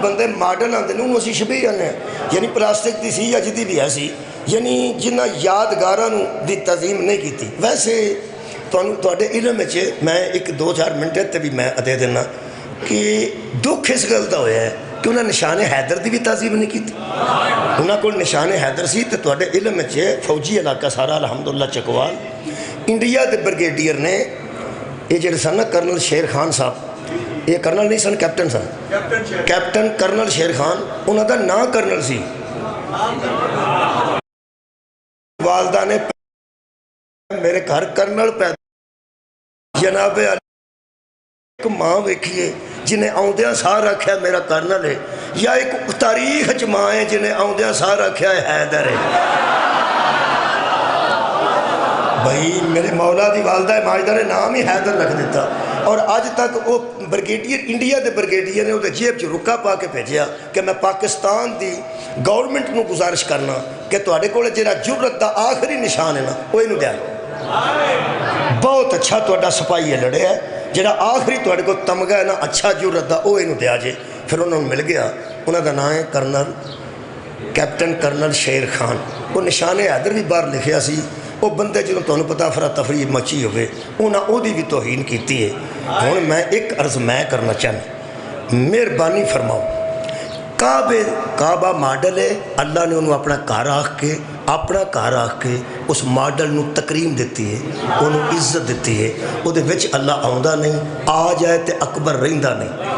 بندے ماڈرن آتے ہیں انہوں اسی شبیہ آنے ہیں یعنی پلاسٹک دی سی یا جدی بھی ایسی یعنی جنہ یادگاراں دی تعظیم نہیں کی تھی ویسے تواڈے علم میں ایک دو چار منٹ تے بھی میں دے دینا کہ دکھ اس گل دا ہویا ہے کہ انہوں نے نشان حیدر دی بھی تعظیم نہیں کی تھی انہوں کو نشان حیدر سی تے تواڈے علم میں فوجی علاقہ سارا الحمدللہ چکوال انڈیا دے برگیڈیئر نے یہ جڑے سن نا کرنل شیر خان صاحب یہ کرنل نہیں سن کیپٹن سن کیپٹن کرنل شیر خان انہوں دا نام کرنل سی والدہ نے میرے گھر کرنل پیدا جناب ایک ماں ویکھیے جنہیں آؤندیاں سار رکھیا میرا کرنل ہے یا ایک تاریخ ماں ہے جنہیں آؤندیاں سار رکھیا ہے حیدر ہے بھائی میرے مولا دی والدہ ماجدہ نے نام ہی حیدر رکھ دیتا اور آج تک وہ برگیڈیئر انڈیا دے برگیڈیئر نے وہ جیب چ رکا پا کے بھیجیا کہ میں پاکستان دی گورنمنٹ نو گزارش کرنا کہ تواڈے کول جڑا جرت دا آخری نشان ہے نا وہ انہوں دیا بہت اچھا تواڈا سپاہی ہے لڑے ہے جڑا آخری تواڈے کو تمغہ ہے نا اچھا جرت دا وہ انہوں دیا جے پھر انہوں نے مل گیا انہوں دا نام ہے colonel captain colonel Sher Khan وہ نشان حیدر بھی باہر لکھیا سی وہ بندے جنہوں تو پتا افراتفری مچی ہوئے انہاں او دی بھی توہین کیتی ہے ہوں میں ایک عرض میں کرنا چاہنا مہربانی فرماؤ کعبہ ماڈل ہے اللہ نے انہوں اپنا گھر آکھ کے اس ماڈل نو تکریم دیتی ہے انہوں عزت دیتی ہے وہ دے وچ اللہ آؤندہ نہیں آ جائے تے اکبر رہندہ نہیں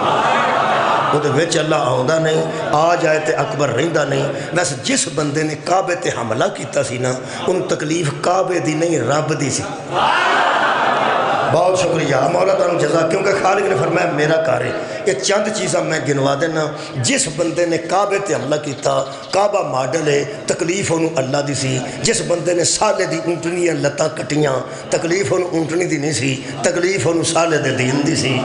وہ دے وچ اللہ آؤندہ نہیں آ جائے تے اکبر رہندہ نہیں ویسے جس بندے نے کعبے تے حملہ کیتا سی نا انہوں تکلیف کعبے دی نہیں رب دی سی بہت شکریہ مولا تعالیٰ جزا کیونکہ خالق نے فرمایا میرا کار ہے یہ چند چیزاں میں گنوا دینا جس بندے نے کعبے تے حملہ کیتا کعبہ ماڈل ہے تکلیف انہوں اللہ دی سی جس بندے نے سالے دی اونٹنیاں لتاں کٹیاں تکلیف انہوں اونٹنی دی نہیں سی تکلیف انہوں سالے دے دین دی سی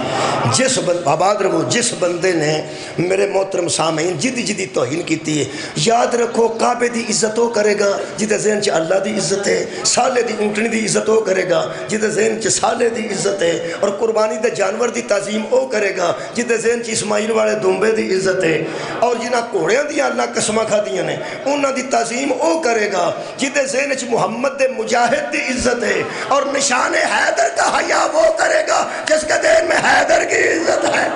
آباد رکھو جس بندے نے میرے محترم سامعین جدی توہین کیتی ہے یاد رکھو کعبے دی عزت ہو کرے گا جدے ذہن چ اللہ دی عزت ہے سالے دی اونٹنی دی عزت ہو کرے گا جدے ذہن چ سالے دی عزت ہے اور قربانی دے جانور دی تعظیم او کرے گا جدے ذہن چ اسماعیل والے دنبے دی عزت ہے اور جنہ کوڑیاں دی اللہ قسمہ کھا دیاں نے انہاں دی تعظیم او کرے گا جدے ذہن چ محمد دے مجاہد دی عزت ہے اور نشان حیدر کا حیا وہ کرے گا جس کے ذہن میں حیدر کی عزت ہے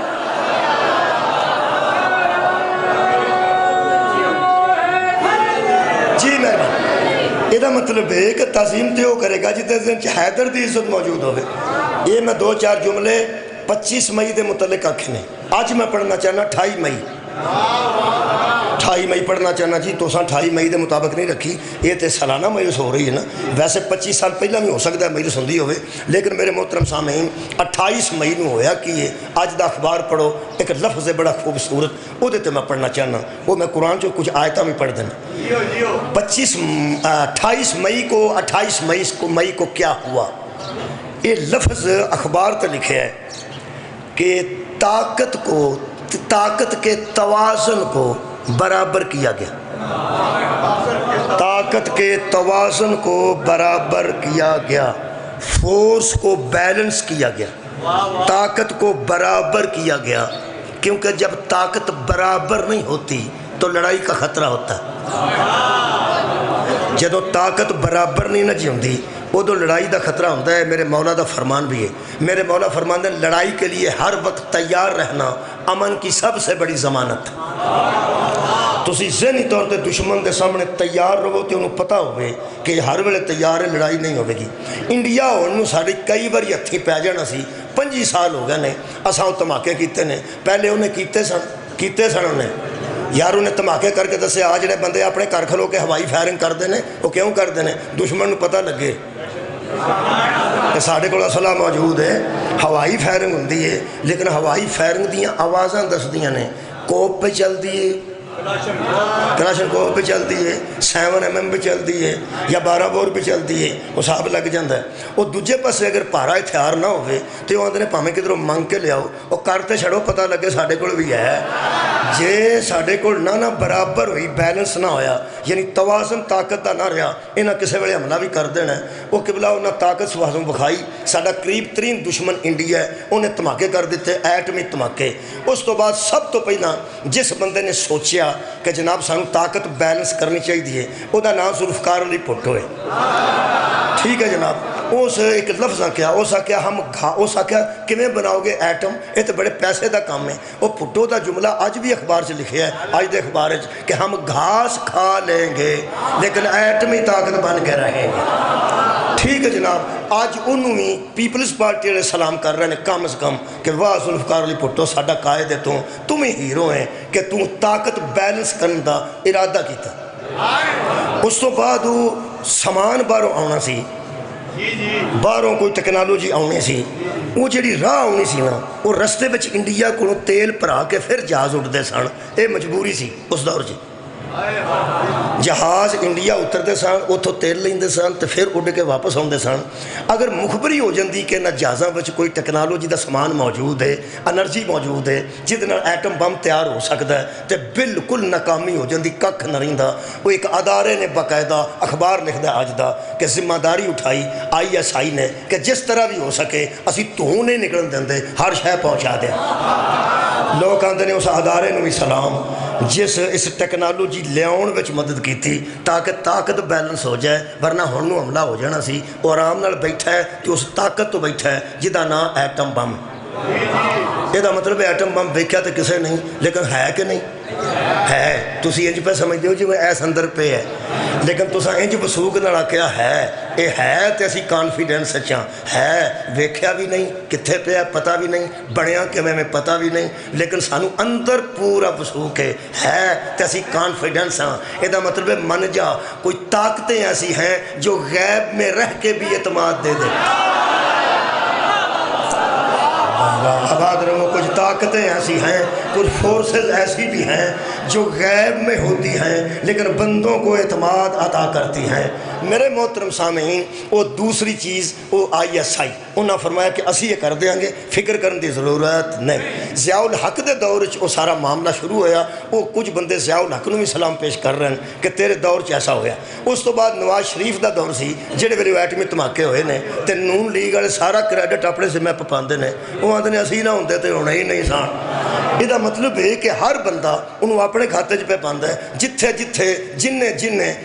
جی مہربانی یہ مطلب ہے کہ تعظیم تے وہ کرے گا جتنے ذہن چ حیدر دی عزت موجود ہوئے یہ میں دو چار جملے 25 مئی دے متعلق آکھنے آج میں پڑھنا چاہنا 28 مئی پڑھنا چاہنا جی تو 28 مئی دے مطابق نہیں رکھی یہ تے سالانہ مجلس ہو رہی ہے نا ویسے 25 سال پہلا بھی ہو سکتا ہے مجلس ہوندی ہوئے لیکن میرے محترم سامعین 28 مئی نو ہویا کہ یہ آج دا اخبار پڑھو ایک لفظ ہے بڑا خوبصورت وہ دیتے میں پڑھنا چاہنا وہ میں قرآن جو کچھ آیتہ میں پڑھ دینا 28 مئی کو کیا ہوا یہ لفظ اخبار تے لکھے ہے کہ طاقت کے توازن کو برابر کیا گیا طاقت کے توازن کو برابر کیا گیا فورس کو بیلنس کیا گیا طاقت کو برابر کیا گیا کیونکہ جب طاقت برابر نہیں ہوتی تو لڑائی کا خطرہ ہوتا ہے جدو طاقت برابر نہیں نہ جی ہوندی وہ تو لڑائی دا خطرہ ہوتا ہے میرے مولا دا فرمان بھی ہے میرے مولا فرمان دے لڑائی کے لیے ہر وقت تیار رہنا امن کی سب سے بڑی ضمانت تسی ذہنی طور تے دشمن دے سامنے تیار رہو تے انہوں پتہ ہوئے کہ ہر ویلے تیار ہے لڑائی نہیں ہوئے گی انڈیا انہوں ساڑھی کئی بار ہتھی پہ جانا سی 25 سال ہو گئے نے اساں دھماکے کیتے نے پہلے انہیں کیتے سن انہیں یار انہیں دھماکے کر کے دسے آج جڑے بندے اپنے گھر کھلو کے ہوائی فائرنگ کرتے ہیں وہ کیوں کرتے ہیں دشمن نو پتہ لگے کہ ساڑھے کو اسلحہ موجود ہے ہوائی فائرنگ ہوندی ہے لیکن ہوائی فائرنگ دیاں آوازاں دس دیاں نے کوپ پہ چل دی ہے کلاشن کوپ پہ چلتی ہے 7mm پہ چلتی ہے یا 12 بور پہ چلتی ہے وہ صاحب لگ جاندہ ہے وہ دوجے پاسے اگر پارا ہتھیار نہ ہوئے تو وہ آندھنے پامیں کدھروں منگ کے لے آؤ وہ کرتے چھڑو پتہ لگے ساڑھے کو بھی ہے جے ساڈے کول نہ برابر ہوئی بیلنس نہ ہویا یعنی توازن طاقت دا نہ رہا انہاں کسے ویلے حملہ بھی کر دینا ہے وہ قبلہ انہاں طاقت سوازن بکھائی ساڈا قریب ترین دشمن انڈیا ہے انہیں دھماکے کر دیتے ایٹمی دھماکے اس تو بعد سب تو پہلا جس بندے نے سوچیا کہ جناب سانو طاقت بیلنس کرنی چاہیے وہ دا نام ذوالفقار علی بھٹو ہے ٹھیک ہے جناب اس ایک لفظ کیا اس آکیا ہم اس آکیا کمیں بناؤ گے ایٹم یہ تو بڑے پیسے دا کام ہے وہ بھٹو دا جملہ آج بھی اخبار سے لکھے ہے آج دے اخبار ہے کہ ہم گھاس کھا لیں گے لیکن ایٹمی طاقت بن کے رہیں گے ٹھیک ہے جناب آج انہوں ہی پیپلز پارٹی علیہ السلام کر رہے ہیں کم از کم کہ واہ ذوالفقار علی بھٹو ساڈا قائد ہے تم ہی ہیرو ہیں کہ تم طاقت بیلنس کرنے دا ارادہ کیتا اس تو بعد وہ سامان باہروں آنا سی باہروں کوئی ٹیکنالوجی آنی سی وہ جڑی راہ آنی سی نا وہ رستے بچ انڈیا کو تیل پرا کے پھر جہاز اٹھتے سن یہ مجبوری سی اس دور جی جہاز انڈیا اترتے سن اتوں تیل لیندے سن تو پھر اڈ کے واپس آتے سن اگر مخبری ہو جاندی کہ نہ جہازاں وچ کوئی ٹیکنالوجی دا سامان موجود ہے انرجی موجود ہے جہد نال ایٹم بم تیار ہو سکتا ہے تو بالکل ناکامی ہو جاندی کھ نہ رہندا وہ ایک ادارے نے باقاعدہ اخبار لکھدا اج دا کہ ذمہ داری اٹھائی ISI نے کہ جس طرح بھی ہو سکے اسی تو نہیں نکلن دیندے ہر شے پہنچا دیں لوگ آندے نے اس ادارے نو بھی سلام جس اس ٹیکنالوجی لیاؤن وچ مدد کی تھی تاکہ طاقت بیلنس ہو جائے ورنہ ہنوں حملہ ہو جانا سی وہ آرام نال بیٹھا ہے کہ اس طاقت تو بیٹھا ہے جدا نام ایٹم بم یہ مطلب ایٹم بم ویکھیا تو کسے نہیں لیکن ہے کہ نہیں ہے تسی انج پہ سمجھتے ہو جی وہ ایس اندر پہ ہے لیکن تسا انج وسوک نال آکھیا ہے یہ ہے تو اسی کانفیڈنس اچھا ہے ویکھیا بھی نہیں کتھے پہ ہے پتہ بھی نہیں بنیا کہ میں پتہ بھی نہیں لیکن سانو اندر پورا وسوک ہے تو اسی کانفیڈنس ہاں یہ مطلب ہے من جا کوئی طاقتیں ایسی ہیں جو غیب میں رہ کے بھی اعتماد دے دے آباد رہو کچھ طاقتیں ایسی ہیں کچھ فورسز ایسی بھی ہیں جو غیب میں ہوتی ہیں لیکن بندوں کو اعتماد عطا کرتی ہیں میرے محترم سامعین وہ دوسری چیز وہ ISI انہوں نے فرمایا کہ اسی یہ کر دیں گے فکر کرنے دی ضرورت نہیں ضیاء الحق دے دور وہ سارا معاملہ شروع ہویا وہ کچھ بندے ضیاء الحق نو بھی سلام پیش کر رہے ہیں کہ تیرے دور ایسا ہویا اس تو بعد نواز شریف دا دور سی جڑے ویلے ایٹمی دھماکے ہوئے نے تے نون لیگ والے سارا کریڈٹ اپنے ذمہ پہ پاندے نے وہ آندے نے اسی نہ ہوندے تے ہونا ہی نہیں سان یہ مطلب ہے کہ ہر بندہ انہوں اپنے کھاتے پہ پاندہ ہے جتھے جتھے جن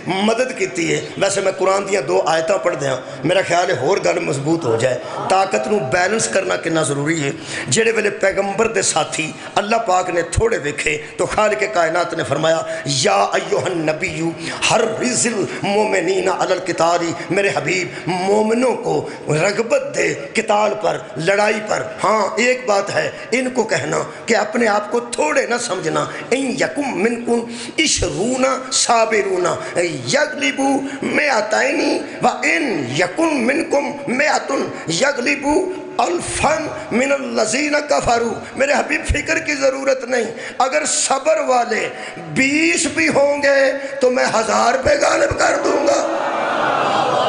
مدد کیتی ہے ویسے میں قرآن دیاں 2 آیتاں پڑھ دیاں میرا خیال ہے اور گل مضبوط ہو جائے طاقت نو بیلنس کرنا کنا ضروری ہے جڑے ویلے پیغمبر دے ساتھی اللہ پاک نے تھوڑے ویکھے تو خالق کائنات نے فرمایا یا ایوہ النبی حرز المومنین علی القتال میرے حبیب مومنوں کو رغبت دے قتال پر لڑائی پر ہاں ایک بات ہے ان کو کہنا کہ اپنے آپ کو تھوڑے نہ سمجھنا ان یکم منکم عشرون صابرون یغلبوا مئتین و ان یکم منکم مئۃ یغلبوا الفن من الذین کفروا میرے حبیب فکر کی ضرورت نہیں اگر صبر والے 20 بھی ہوں گے تو میں 1000 پہ غالب کر دوں گا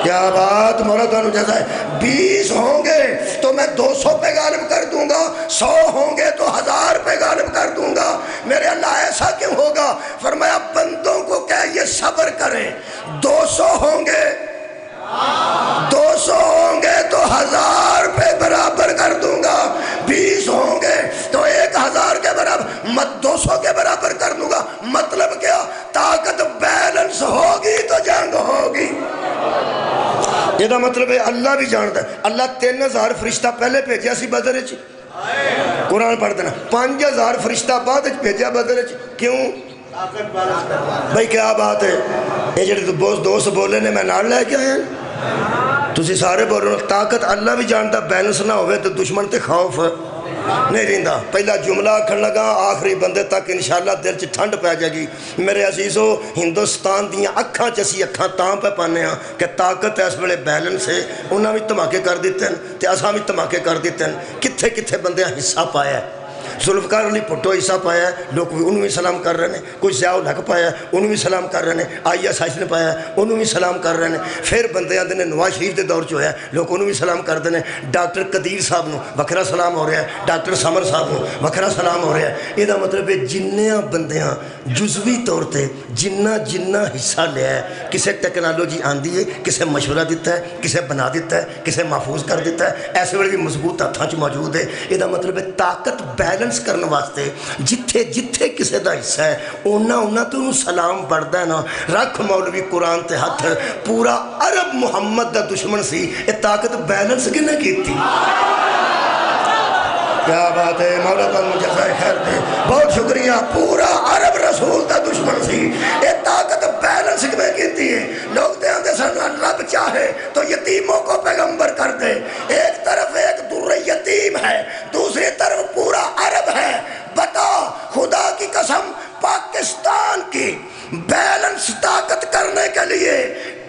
کیا بات مولانا جیسا ہے 20 ہوں گے تو میں 200 پہ غالب کر دوں گا 100 ہوں گے تو 1000 پہ غالب کر دوں گا میرے اللہ ایسا کیوں ہوگا فرمایا بندوں کو کہ یہ صبر کریں 200 ہوں گے 200 ہوں گے تو 1000 پہ برابر کر دوں گا 20 ہوں گے تو 1000 کے برابر 200 کے برابر کر دوں گا مطلب کیا طاقت بیلنس ہوگی تو جنگ ہوگی یہ مطلب ہے اللہ بھی جانتا ہے اللہ 3000 فرشتہ پہلے بھیجیا سی بدر چ قرآن پڑھ دینا 5000 فرشتہ بعد بھیجا بدر چ کیوں بھائی کیا بات ہے یہ جڑے دوست بولے نے میں نال لے کے آیا تسی سارے بول رہے طاقت اللہ بھی جانتا بیلنس نہ ہوئے تو دشمن تے خوف نہیں رہندا پہلا جملہ آکھن لگا آخری بندے تک انشاءاللہ دل چ ٹھنڈ پہ جائے گی میرے عزیزو ہندوستان دیاں اکھاں چسی اکھاں تاں پہ پانے ہاں کہ طاقت اس ویلے بیلنس ہے انہاں بھی دھماکے کر دیتے ہیں تے اساں بھی دھماکے کر دیتے ہیں کتھے کتھے بندے حصہ پایا ہے ذوالفقار علی بھٹو حصہ پایا لوگ انہوں بھی سلام کر رہے ہیں، کوئی ضیاء الحق پایا انہوں بھی سلام کر رہے ہیں، ISIS نے پایا انہوں بھی سلام کر رہے ہیں، پھر بندے آتے ہیں نواز شریف کے دور چ ہوا لوگ انہوں بھی سلام کرتے ہیں، ڈاکٹر قدیر صاحب نو وکھرا سلام ہو رہا ہے، ڈاکٹر سمر صاحب نو وکھرا سلام ہو رہا ہے۔ یہ مطلب ہے جنیاں بندیاں جزوی طور تے جنہ حصہ لیا ہے، کسے ٹیکنالوجی آندی ہے، کسے مشورہ دیتا ہے، کسے بنا دیتا ہے، کسے محفوظ کر دیتا ہے، ایسے ویلے بھی مضبوط ہاتھاں چ موجود ہے۔ یہ مطلب ہے طاقت بیلنس کرنے واسطے جتھے جتھے کسے دا حصہ ہے اونا تو انہوں سلام پڑھتا ہے نا۔ رکھ مولوی قرآن تے ہاتھ، پورا عرب محمد دا دشمن سی، یہ طاقت بیلنس کنے کی تھی؟ کیا بات ہے، مولا پاک جزائے خیر دے، بہت شکریہ۔ پورا عرب رسول دا دشمن سی، یہ طاقت بیلنس میں کیتی ہے۔ لوگ دے آندے سن رب چاہے تو یتیموں کو پیغمبر کر دے، ایک طرف ایک در یتیم ہے، دوسری طرف پورا عرب ہے۔ بتا خدا کی قسم پاکستان کی بیلنس طاقت کرنے کے لیے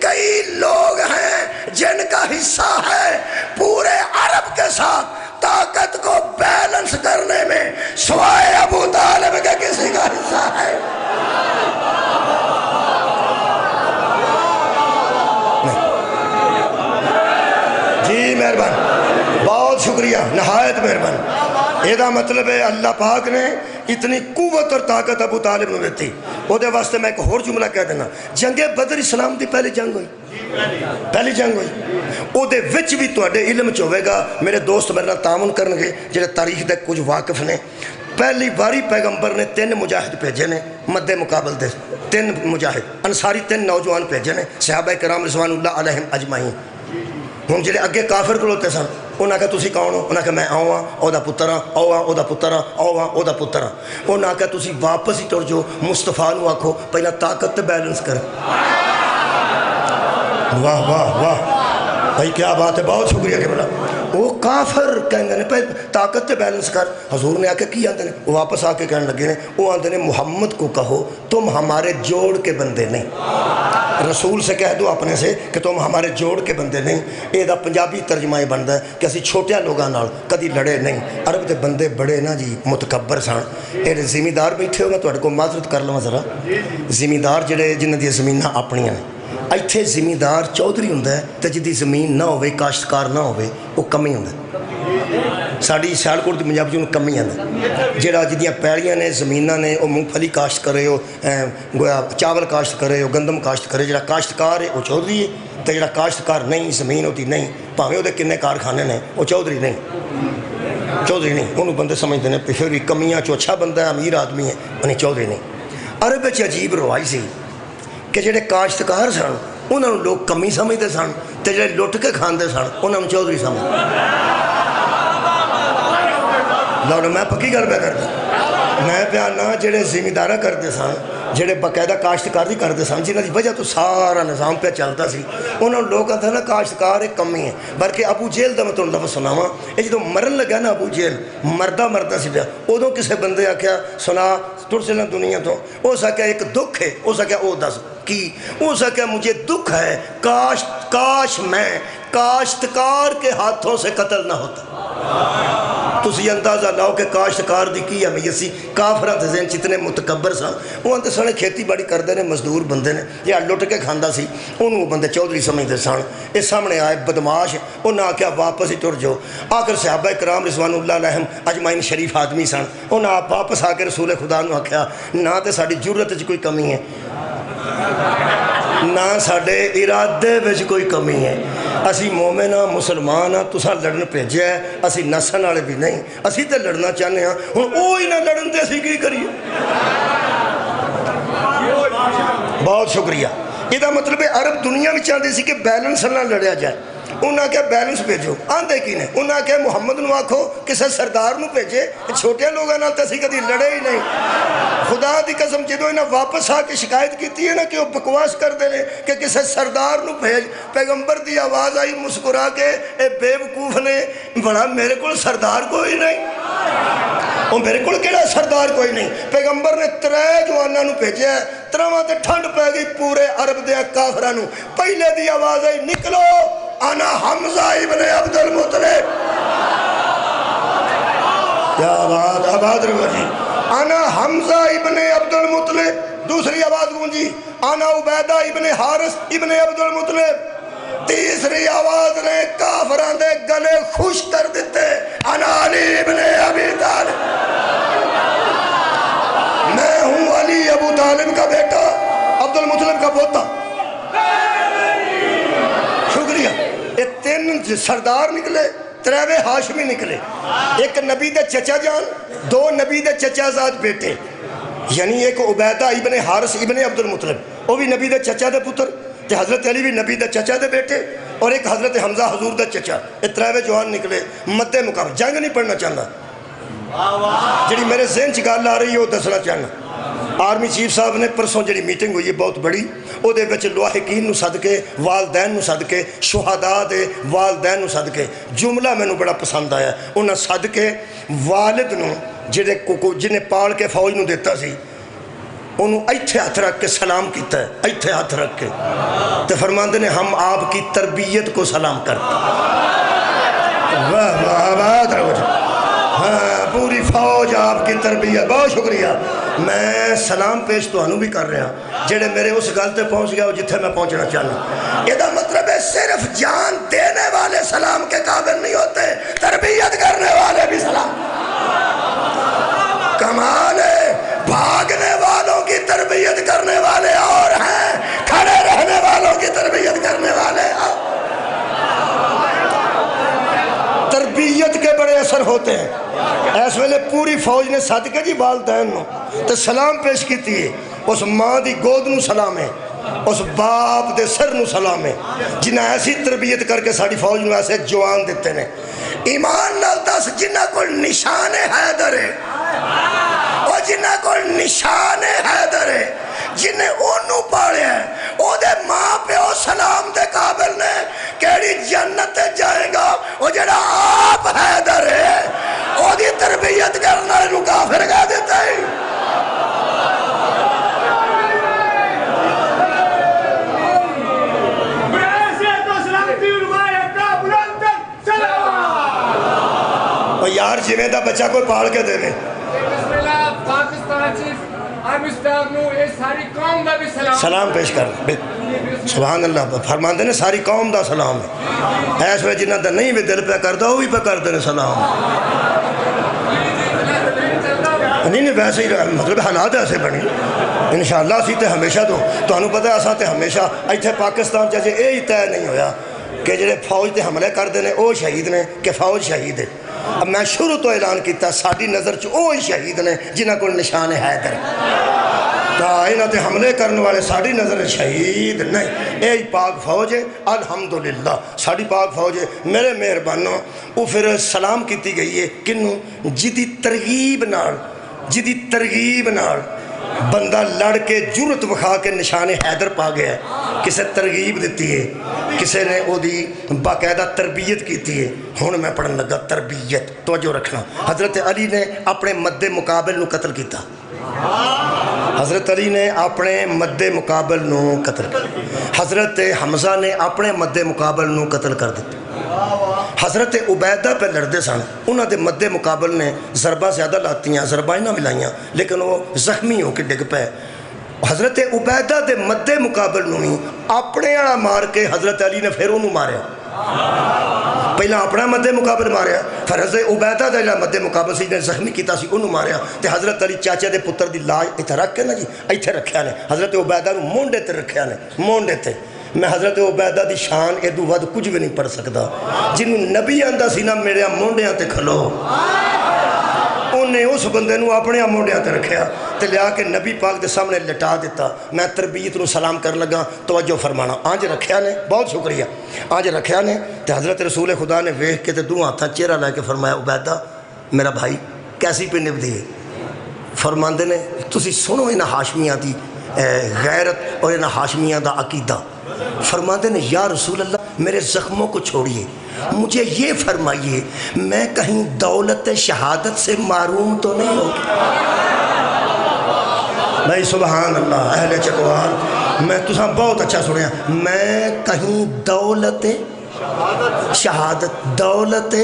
کئی لوگ ہیں جن کا حصہ ہے پورے عرب کے ساتھ طاقت کو بیلنس کرنے میں، سوائے ابو طالب کے کسی کا حصہ ہے؟ جی مہربان، بہت شکریہ، نہایت مہربان۔ یہ مطلب ہے اللہ پاک نے اتنی قوت اور طاقت ابو طالب نے دیتی۔ وہ دے واسطے میں ایک اور جملہ کہہ دینا، جنگ بدر اسلام دی پہلی جنگ ہوئی، پہلی جنگ ہوئی، وہ دے وچ بھی تواڈے علم چ ہوئے گا، میرے دوست میرے نال تعاون کرنگے جڑے تاریخ دے کچھ واقف نے۔ پہلی باری پیغمبر نے 3 مجاہد بھیجے نے مد مقابل دے، 3 مجاہد انصاری 3 نوجوان بھیجے نے، صحابہ کرام رضوان اللہ علیہم اجمعین۔ ہوں جڑے اگے کافر کھلوتے سن انہاں کہا تسی کون ہو؟ انہاں کہا میں آؤں ہاں او دا پتر ہاں، آؤں ہاں او دا پتر ہاں، آؤں ہاں او دا پتر ہاں۔ انہاں کہا تسی واپس ہی ٹر جو، مصطفیٰ نو آکھو پہلا طاقت تے بیلنس کر۔ واہ واہ واہ بھائی کیا بات ہے، بہت شکریہ کہ بلا وہ کافر کہندے نے پہلے طاقت تے بیلنس کر۔ حضور نے آکے کی آندے نے، وہ واپس آ کے کہنے لگے نے، وہ آندے نے محمد کو کہو تم ہمارے جوڑ کے بندے نہیں، رسول سے کہہ دو اپنے سے کہ تم ہمارے جوڑ کے بندے نہیں۔ یہ دا پنجابی ترجمہ یہ بنتا ہے کہ اسی چھوٹیاں لوگاں نال کدی لڑے نہیں۔ عرب دے بندے بڑے نا جی متکبر سن۔ یہ زمیندار بیٹھے ہو، میں تواڈے کو معذرت کر لواں ذرا، زمیندار جڑے جنہاں دی زمیناں اپنیاں نے، ایتھے زمیندار چودھری ہوندا ہے تے جدی زمین نہ ہوئے کاشتکار نہ ہوئے وہ کمی ہوندا ہے۔ ساڈی سیالکوٹ دی پنجاب جوں کمی آندا، جڑا جدیاں پیڑیاں نے زمیناں نے وہ مونگ پھلی کاشت کرے ہو، گویا چاول کاشت کرے ہو، گندم کاشت کرے، جڑا کاشتکار ہے وہ چودھری ہے تے جڑا کاشتکار نہیں زمین ہوتی نہیں، بھاویں وہ کنے کارخانے نے وہ چودھری نہیں، چودھری نہیں، انہوں بندے سمجھتے ہیں پھر بھی کمیاں چو اچھا بندہ ہے امیر آدمی ہے انہیں چودھری نہیں۔ عرب وچ عجیب روائی سی کہ جڑے کاشتکار سن انہوں نے لوگ کمی سمجھتے سن تے جڑے لٹ کے کھاندے سن انہوں نے چودھری سمجھ۔ لوگ میں پکی گل پہ کرتا، میں پیانا جڑے زمیندارہ کرتے سن، جڑے باقاعدہ کاشتکاری کرتے سن، جنہاں دی وجہ تو سارا نظام پہ چلتا سی، انہوں نے لوگ کہتے ہیں نا کاشتکار ایک کمی ہے۔ بلکہ ابو جہل دا میں تو لفظ سناواں، یہ جدوں مرن لگا نا ابو جہل مردہ سی پیا، ادوں کسے بندے آکھیا سنا ٹر چلنا دنیا تو، او سکیا ایک دکھ ہے، او سکیا او دس کی، او سکیا مجھے دکھ ہے کاش میں کاشتکار کے ہاتھوں سے قتل نہ ہوتا۔ تسی اندازہ لاؤ کہ کاشتکار دی کی امیسی کافرات ذہن چتنے متکبر سن، وہ انتے سنے کھیتی باڑی کردے نے مزدور بندے نے یا لٹ کے کھاندا سی، انہوں بندے چودھری سمجھتے سن۔ اس سامنے آئے بدماش، انہاں آکھیا واپس ہی ٹر جو۔ آخر صحابہ کرام رضوان اللہ علیہم اجمعین شریف آدمی سن، انہاں واپس آ کے رسول خدا نو آکھیا نہ تے ساڈی جرت وچ کوئی کمی ہے نہ ساڈے ارادے وچ کوئی کمی ہے، اسی مومن ہاں مسلمان ہاں، تساں لڑن بھیجیا ہے، اسی نسن والے بھی نہیں، اسی تے لڑنا چاہنے ہاں، ہن وہی نہ لڑن تے اسی کی کریے۔ بہت شکریہ۔ یہ مطلب ہے عرب دنیا میں چاہتے سی کہ بیلنس نہ لڑیا جائے، انہاں کیا بیلنس بھیجو، آندے کی نے انہاں کیا محمد نو آکھو کسے سردار نو بھیجے، چھوٹے لوگاں نال تے اسی کدی لڑے ہی نہیں۔ خدا دی قسم جدو انہاں واپس آ کے شکایت کیتی ہے نا کہ وہ بکواس کر دے نے کہ کسے سردار نو بھیج، پیغمبر دی آواز آئی مسکرا کے اے بے وقوف نے بڑا میرے کو سردار کوئی نہیں، وہ میرے کو کیڑا سردار کوئی نہیں۔ پیغمبر نے 3 جواناں نو بھیجیا ہے، 3 تے ٹھنڈ پہ گئی پورے عرب دے کافراں نو، پہلے دی آواز آئی نکلو انا حمزہ ابن عبد المطلب، کیا بات آباد رہو جی. انا حمزہ ابن عبد المطلب. دوسری آواز گونجی انا عبیدہ ابن حارث ابن عبد المطلب. تیسری آواز نے کافران دے گلے خوش کر دیتے انا علی ابن ابی طالب. میں ہوں علی ابو طالب کا بیٹا عبد المطلب کا پوتا. شکریہ. یہ تین سردار نکلے, تریوے ہاشمی نکلے. ایک نبی دے چچا جان, دو نبی دے چچا زاد بیٹے, یعنی ایک عبیدہ ابن حارث ابن عبد المطلب, وہ بھی نبی دے چچا دے پتر, تے حضرت علی بھی نبی دے چچا دے بیٹے, اور ایک حضرت حمزہ حضور دے چچا. یہ تریوے جوان نکلے مد مقابل. جنگ نہیں پڑھنا چاہتا, جڑی میرے ذہن چ گل آ رہی ہے وہ دسنا چاہنا. آرمی چیف صاحب نے پرسوں جڑی میٹنگ ہوئی ہے بہت بڑی, وہ دے وچ لواحقین نو صدقے, والدین نو صدقے, شہداء دے والدین نو صدقے, جملہ میں نو بڑا پسند آیا. انہاں صدقے والد نو جنہیں پال کے فوج نو دیتا سی, انہوں ایتھے ہاتھ رکھ کے سلام کیتا ہے, ایتھے ہاتھ رکھ کے, تے فرماندے نے ہم آپ کی تربیت کو سلام کرتے ہیں. واہ واہ بات رہو جی. ہاں پوری فوج آپ کی تربیت. بہت شکریہ. میں سلام پیش تو انہوں بھی کر رہا ہوں جڑے میرے اس گل تے پہنچ گیا جتھے میں پہنچنا چاہنا. یہ مطلب ہے صرف جان دینے والے سلام کے قابل نہیں ہوتے, تربیت کرنے والے بھی سلام. کمال ہے, بھاگنے والوں کی تربیت کرنے والے اور ہیں, کھڑے رہنے والوں کی تربیت کرنے والے اور. تربیت کے بڑے اثر ہوتے ہیں. اس ویلے پوری فوج نے صدقے جی والدین نو تے سلام پیش کیتی ہے. اس ماں دی گود نو سلام ہے, اس باپ دے سر نو سلام ہے, جنہیں ایسی تربیت کر کے ساری فوج نو ایسے جوان دیتے ہیں. ایمان نال دس جنہ کو نشان حیدر ہے, اور جنہ کو نشان حیدر ہے, جنہیں انہوں پاڑے ہیں, او دے ماں پہ او سلام دے قابل نے کیڑی جنت جائے گا. وہ جڑا آپ حیدر ہے او دی تربیت کرنا انہوں کافر کہہ دیتا ہے. اور یار جویں دا بچہ کوئی پاڑ کے دے میں سلام پیش کر. سبحان اللہ. فرماندے نے ساری قوم دا سلام ہے. ایس وے جنہ دا نہیں بھی دل پہ کرتا وہ بھی پہ کرتے ہیں سلام. نہیں ویسے ہی مطلب حالات ایسے بنی انشاءاللہ. اسی تے ہمیشہ تو انہوں پتہ ہے اساں تے ہمیشہ ایتھے پاکستان چاہے اے ہی طے نہیں ہویا کہ جڑے فوج تے حملے کر دینے او شہید نے کہ فوج شہید ہے. اب میں شروع تو اعلان کیتا ساڈی نظر چ او ہی شہید نے جنہ کو نشان حیدر. انہاں تے حملے کرنے والے ساڑی نظر شہید نہیں. اے پاک فوج ہے الحمدللہ, ساڑی پاک فوج ہے. میرے مہربانوں وہ پھر سلام کیتی گئی ہے کنوں جدی ترغیب نال بندہ لڑ کے جرت وکھا کے نشان حیدر پا گیا ہے. کسے ترغیب دیتی ہے, کسے نے او دی باقاعدہ تربیت کیتی ہے. ہن میں پڑھن لگا تربیت. توجہ رکھنا. حضرت علی نے اپنے مد مقابل نو قتل کیتا. حضرت علی نے اپنے مد مقابل نو قتل کیا. حضرت حمزہ نے اپنے مد مقابل نو قتل کر دیتا. حضرت عبیدہ پہ لڑتے سن, انہوں دے مد مقابل نے ضربہ زیادہ لاتیاں, ضربہ نہ ملائیاں, لیکن وہ زخمی ہو کے ڈگ پے. حضرت عبیدہ دے مد مقابل نو ہی اپنے والا مار کے حضرت علی نے پھر انہوں ماریا. پہلا اپنا مد مقابل ماریا, پھر حضرت عبیدہ دے مد مقابل سی نے زخمی کیتا سی انہوں ماریا. تے حضرت علی چاچے دے پتر دی لاش ایتھے رکھ کے نا جی ایتھے رکھیا نے. حضرت عبیدہ نو مونڈے تے رکھیا نے, مونڈے تے. میں حضرت عبیدہ دی شان ادو ود کچھ بھی نہیں پڑھ سکتا. جنہوں نبی آندا سی نا میرے مونڈیاں تے کھلو, انہیں اس بندے نو اپنے مونڈیاں تے رکھیا تے لیا کے نبی پاک دے سامنے لٹا دیتا. میں تربیت نو سلام کر لگا. توجہ فرمانا. آنج رکھیا نے, بہت شکریہ. آنج رکھیا نے تے حضرت رسول خدا نے ویکھ کے تے دو ہاتھاں چہرہ لے کے فرمایا عبیدہ میرا بھائی کیسی پہ نبدی ہے. فرماندے نے تسی سنو انہاں ہاشمیاں دی غیرت اور انہاں ہاشمیاں دا عقیدہ. فرماندے نے یا رسول اللہ میرے زخموں کو چھوڑیے, مجھے یہ فرمائیے میں کہیں دولت شہادت سے معروم تو نہیں ہوگی. بھائی سبحان اللہ. اہل چکوال میں تساں بہت اچھا سنیا. میں کہیں دولت شہادت، دولت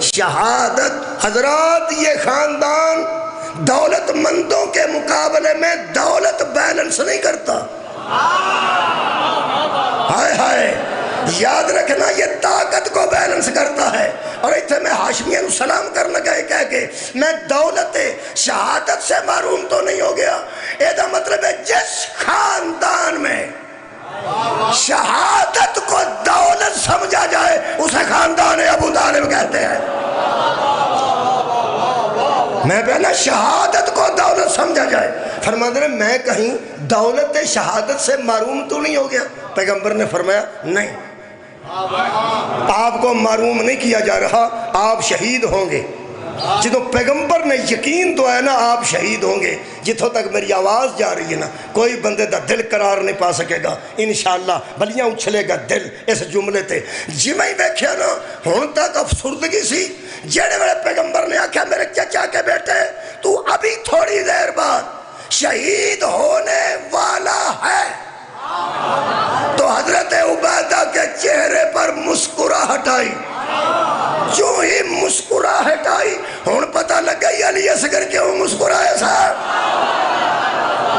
شہادت۔ حضرات یہ خاندان دولت مندوں کے مقابلے میں دولت بیلنس نہیں کرتا۔ ہائے ہائے، یاد رکھنا یہ طاقت کو بیلنس کرتا ہے۔ اور اتنے میں ہاشمیہ نو سلام کرنا گئے کہہ کے میں دولت شہادت سے محروم تو نہیں ہو گیا۔ یہ مطلب ہے جس خاندان میں شہادت کو دولت سمجھا جائے اسے خاندان ابو طالب کہتے ہیں۔ میں پہلا شہادت کو دولت سمجھا جائے، فرماتے ہیں میں کہیں دولت شہادت سے محروم تو نہیں ہو گیا؟ پیغمبر نے فرمایا نہیں، آپ کو محروم نہیں کیا جا رہا، آپ شہید ہوں گے۔ جدو پیغمبر نے یقین تو ہے نا آپ شہید ہوں گے، جتوں تک میری آواز جا رہی ہے نا کوئی بندے دا دل قرار نہیں پا سکے گا انشاءاللہ، بلیاں اچھلے گا دل اس جملے تے۔ جی میں دیکھیا نا ہون تک افسردگی سی، جڑے والے پیغمبر نے آکھا میرے چچا کے بیٹے تو ابھی تھوڑی دیر بعد شہید ہونے والا ہے، تو حضرت عبیدہ کے چہرے پر مسکراہٹ آئی۔ جو ہی مسکراہٹ آئی ہون پتہ لگ گئی علی اصغر کیوں مسکرائے صاحب،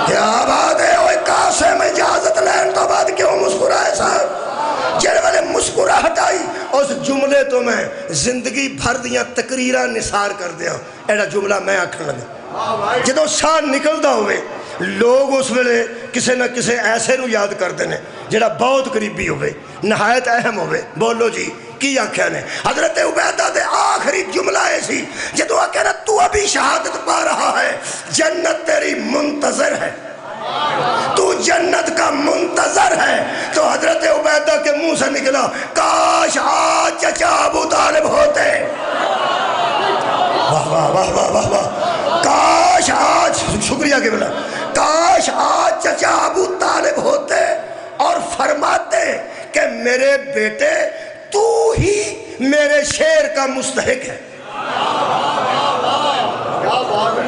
کیا بات ہے اوہ قاسم اجازت لین تو بعد کیوں مسکرائے صاحب؟ جڑے والے مسکراہٹ آئی اس جملے تو میں زندگی بھر دیاں تقریرہ نثار کر دیا۔ ایڈا جملہ میں آکھن لگا جدو سال نکلدا ہوئے لوگ اس ویلے کسے نہ کسے ایسے نو یاد کر دینے جڑا بہت قریبی ہوئے، نہایت اہم ہوئے۔ بولو جی کی آنکھیں نے؟ حضرت عبیدہ دے آخری جملہ ایسی جدو آکھیں نا تو ابھی شہادت پا رہا ہے، جنت تیری منتظر ہے، تو جنت کا منتظر ہے۔ تو حضرت عبیدہ کے منہ سے نکلا کاش آج چچا ابو طالب ہوتے، واہ واہ واہ واہ واہ واہ، کاش آج، شکریہ کے بلا، کاش آج چچا ابو طالب ہوتے اور فرماتے کہ میرے بیٹے تو ہی میرے شعر کا مستحق ہے۔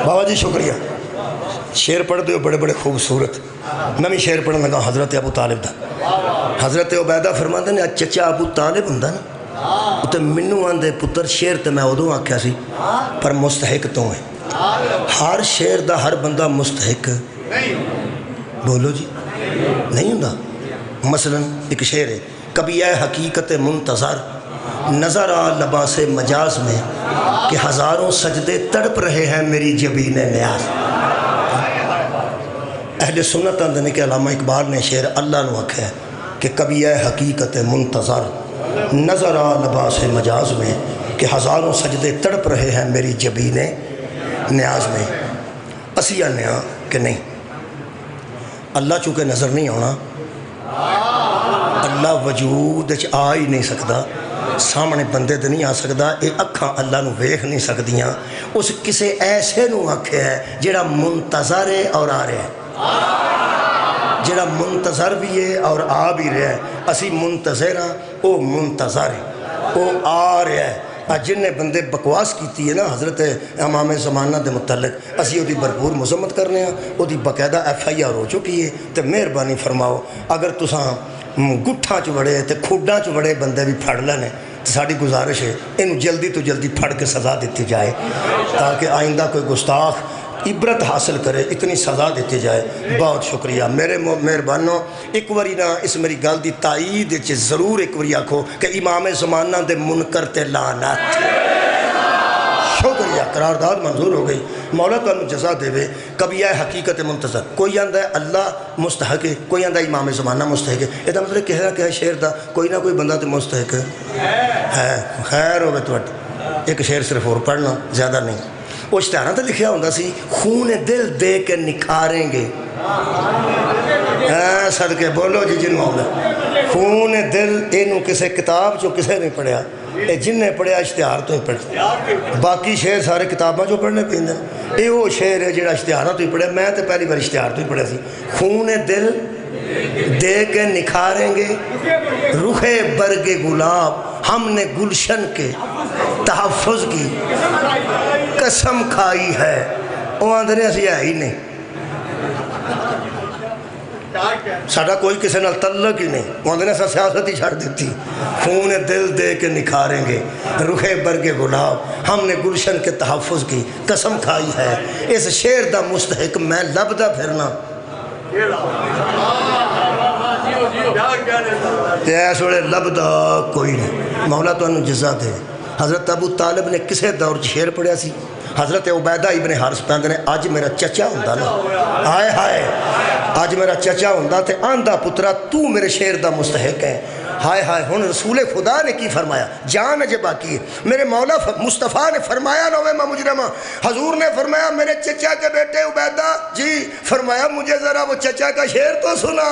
بابا جی شکریہ، شعر پڑھ دو بڑے بڑے خوبصورت۔ میں بھی شعر پڑھنے لگا حضرت ابو طالب دا۔ حضرت عبیدہ فرماتے ہیں چچا ابو طالب ہوں نا تو منو آندے پتر شعر تے میں ادوں آکھیا سی پر مستحق تو ہے۔ ہر شعر دا ہر بندہ مستحق بولو جی نہیں ہوں۔ مثلا ایک شعر ہے کبھی اے حقیقت منتظر نظر آ لباس مجاز میں کہ ہزاروں سجدے تڑپ رہے ہیں میری جبین نیاز۔ اہل سنت آندے کہ علامہ اقبال نے شعر اللہ نو آکھا ہے کہ کبھی اے حقیقت منتظر نظر آ لباس مجاز میں کہ ہزاروں سجدے تڑپ رہے ہیں میری جبین نیاز میں۔ اسی آنے ہاں کہ نہیں اللہ چونکہ نظر نہیں ہونا، اللہ وجود آ ہی نہیں سکتا، سامنے بندے تے نہیں آ سکتا، یہ اکھاں اللہ نو ویکھ نہیں سکدیاں۔ اس کسے ایسے نو آکھے ہے جڑا منتظر ہے اور آ رہا ہے، جڑا منتظر بھی ہے اور آ بھی رہا ہے۔ اسی منتظر ہاں، او منتظر ہے، او آ رہا ہے۔ جن نے بندے بکواس کیتی ہے نا حضرت امام زمانہ دے متعلق، اسی وہ دی بھرپور مذمت کرنے ہیں، وہ دی باقاعدہ FIR ہو چکی ہے۔ تو مہربانی فرماؤ اگر تساں گٹھاں چ وڑے تے کھوڈاں چ وڑے بندے بھی پھڑ لینے تو ساری گزارش ہے انہوں جلدی تو جلدی پھڑ کے سزا دیتی جائے تاکہ آئندہ کوئی گستاخ عبرت حاصل کرے، اتنی سزا دیتی جائے۔ بہت شکریہ میرے مہربانوں، ایک واری نا اس میری گل دی تائید وچ ضرور ایک واری آکھو کہ امام زمانہ دے منکر تے لعنت۔ شکریہ، قرارداد منظور ہو گئی، مولا تانوں جزا دے وے۔ کبھی ہے حقیقت منتظر، کوئی آندا ہے اللہ مستحق ہے، کوئی آندا ہے امام زمانہ مستحق ہے۔ یہ دا مطلب کہہ رہا کہ ہے شعر دا کوئی نہ کوئی بندہ تے مستحق ہے۔ خیر ہوگا تواڈی، ایک شعر صرف اور پڑھنا زیادہ نہیں۔ وہ اشتہاراں تے لکھیا ہوندا سی خون دل دے کے نکھاریں گے، صدقے بولو جی جنوں آؤں گا خون دل، اینوں کسے کتاب چو کسے نہیں پڑھیا، اے جن نے پڑھیا اشتہار تو ہی پڑھیا، باقی شعر سارے کتاباں جو پڑھنے پیندے۔ اے وہ شعر ہے جڑا اشتہاراں تو ہی پڑھیا، میں تے پہلی بار اشتہار تو ہی پڑھیا سی۔ خون دل دے کے نکھاریں گے رخ برگ گلاب، ہم نے گلشن کے تحفظ کی قسم کھائی ہے۔ وہ آندھنے اسی ہے ہی نہیں، ساڈا کوئی کسی نال تعلق ہی نہیں. آدھے نے سیاست ہی چھڑ دیتی. خون دل دے کے نکھاریں گے رخے برگ گلاب, ہم نے گلشن کے تحفظ کی قسم کھائی ہے. اس شعر دا مستحق میں لبدا پھرنا تے ایس ویلے لبدا کوئی نہیں. مولا تانوں جزا دے. حضرت ابو طالب نے کسے دور شعر پڑھیا سی؟ حضرت عبیدہ ابن حارث پہندے نے اج میرا چچا ہوندا نا, ہائے ہائے اج میرا چچا ہوندا تے آندا پترا تو میرے شعر دا مستحق ہے. ہائے ہائے ہن رسول خدا نے کی فرمایا؟ جان اجے باقی ہے. میرے مولا مصطفیٰ نے فرمایا نہ ہوئے میں مجرمہ. حضور نے فرمایا میرے چچا کے بیٹے عبیدہ جی, فرمایا مجھے ذرا وہ چچا کا شعر تو سنا.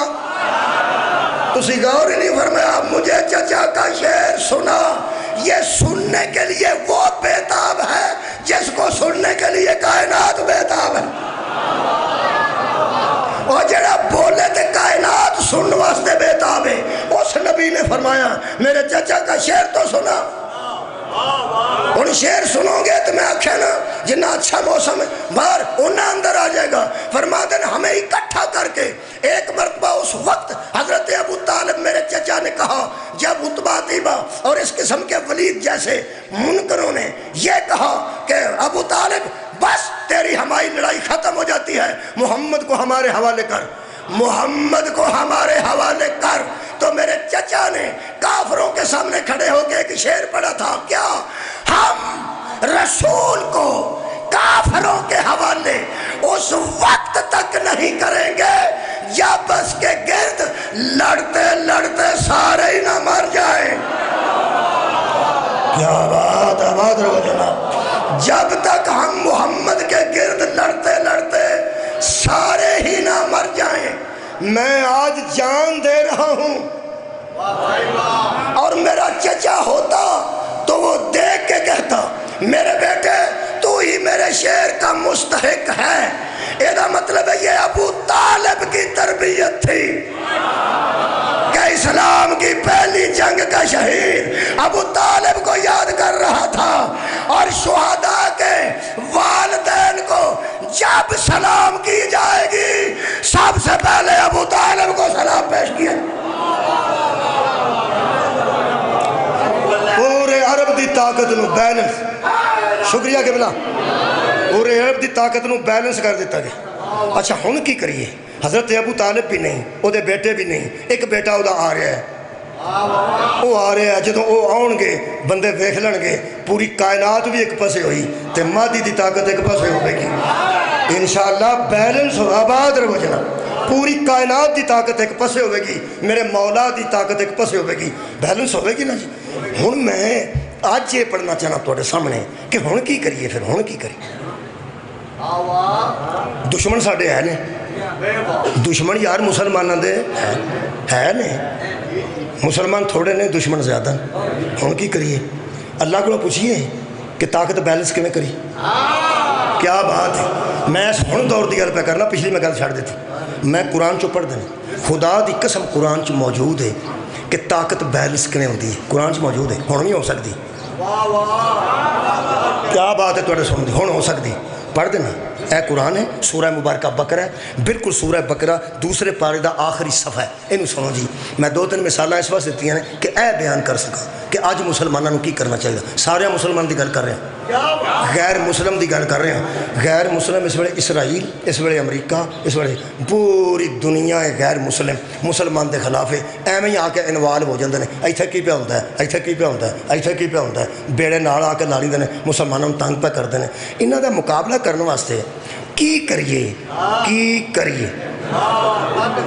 تسی غور ہی نہیں فرمایا مجھے چچا کا شعر سنا. یہ سننے کے لیے وہ بیتاب ہے جس کو سننے کے لیے کائنات بیتاب ہے. اور جڑا بولے تے کائنات سننے واسطے بیتاب ہے. اس نبی نے فرمایا میرے چچا کا شعر تو سنا. ان شعر سنو گے تو میں آکھے نا جنہ اچھا موسم ہے باہر انہاں اندر آ جائے گا. فرما دیں ہمیں اکٹھا کر کے ایک مرتبہ اس وقت حضرت ابو طالب میرے چچا نے کہا جب عتبہ طیبہ اور اس قسم کے ولید جیسے منکروں نے یہ کہا کہ ابو طالب بس تیری ہماری لڑائی ختم ہو جاتی ہے, محمد کو ہمارے حوالے کر, محمد کو ہمارے حوالے کر, تو میرے چچا نے کافروں کے سامنے کھڑے ہو کے ایک شعر پڑھا تھا. کیا ہم رسول کو کافروں کے حوالے اس وقت تک نہیں کریں گے جب اس کے گرد لڑتے لڑتے سارے ہی نہ مر جائیں. کیا بات آباد رہو جناب. جب تک ہم محمد کے گرد لڑتے لڑتے سارے ہی نہ مر جائیں. میں آج جان دے رہا ہوں, اور میرا چچا ہوتا تو وہ دیکھ کے کہتا میرے بیٹے تو ہی میرے شعر کا مستحق ہے. یہ مطلب ہے یہ ابو طالب کی تربیت تھی کہ اسلام کی پہلی جنگ کا شہید ابو طالب کو یاد کر رہا تھا, اور شہداء کے والدین کو جب سلام کی جائے گی سب سے پہلے ابو طالب کو سلام پیش کیا. پورے عرب دی طاقت نو بیلنس, شکریہ کہ بلا, پورے عرب دی طاقت نو بیلنس کر دیتا گیا. اچھا ہن کی کریے؟ حضرت ابو طالب بھی نہیں, او دے بیٹے بھی نہیں, ایک بیٹا او دا آ رہا ہے. وہ آ رہا ہے جدوں او آن گے بندے ویکھ لن گے پوری کائنات بھی ایک پاسے ہوئی تے مادی دی طاقت ایک پاسے ہوے گی. انشاءاللہ بیلنس ہو. آباد رہو جناب. پوری کائنات دی طاقت ایک پاسے ہوے گی, میرے مولا دی طاقت ایک پاسے ہوے گی, بیلنس ہوے گی نا جی. ہن میں آج یہ پڑھنا چاہنا تواڈے سامنے کہ ہن کی کریے, پھر ہن کی کریے. دشمن ساڈے ہے نے, دشمن یار مسلمانوں دے ہے نے, مسلمان تھوڑے نے دشمن زیادہ. ہن کی کریے؟ اللہ کو پوچھئے کہ طاقت بیلنس کیویں کری. کیا بات ہے. میں ہن دور دی گل پہ کرنا, پچھلی میں گل چھڑ دیتی. میں قرآن چو پڑھ دینا, خدا دی قسم قرآن چ موجود ہے کہ طاقت بیلنس کیویں ہوندی ہے, قرآن چ موجود ہے. ہن نہیں ہو سکتی. کیا بات ہے تواڈے سن دی, ہن ہو سکتی. پڑھ دینا. اے قرآن ہے, سورہ مبارکہ بقرہ ہے, بالکل سورہ بقرہ دوسرے پارے دا آخری صفحہ ہے. اینو سنو جی. میں دو تین مثالاں اس واسطے دتیاں نے کہ اے بیان کر سکا کہ اج مسلمانوں کی کرنا چاہیے. سارے مسلمان دی گل کر رہے ہیں, غیر مسلم دی گل کر رہے ہیں. غیر مسلم اس ویلے اسرائیل, اس ویلے امریکہ, اس ویلے پوری دنیا ہے غیر مسلم مسلمان دے خلاف ہے. ایویں ہی آ کے انوالو ہو جاندے نے, ایتھے کی پیا ہوندا ہے, ایتھے کی پیا ہوندا ہے, ایتھے کی پیا ہوندا ہے, بیڑے نال آ کے لا لیندے نے, مسلمانوں نوں تنگ پہ کردے نے. انہاں دا مقابلہ کرنے واسطے کی کریے, کی کریے؟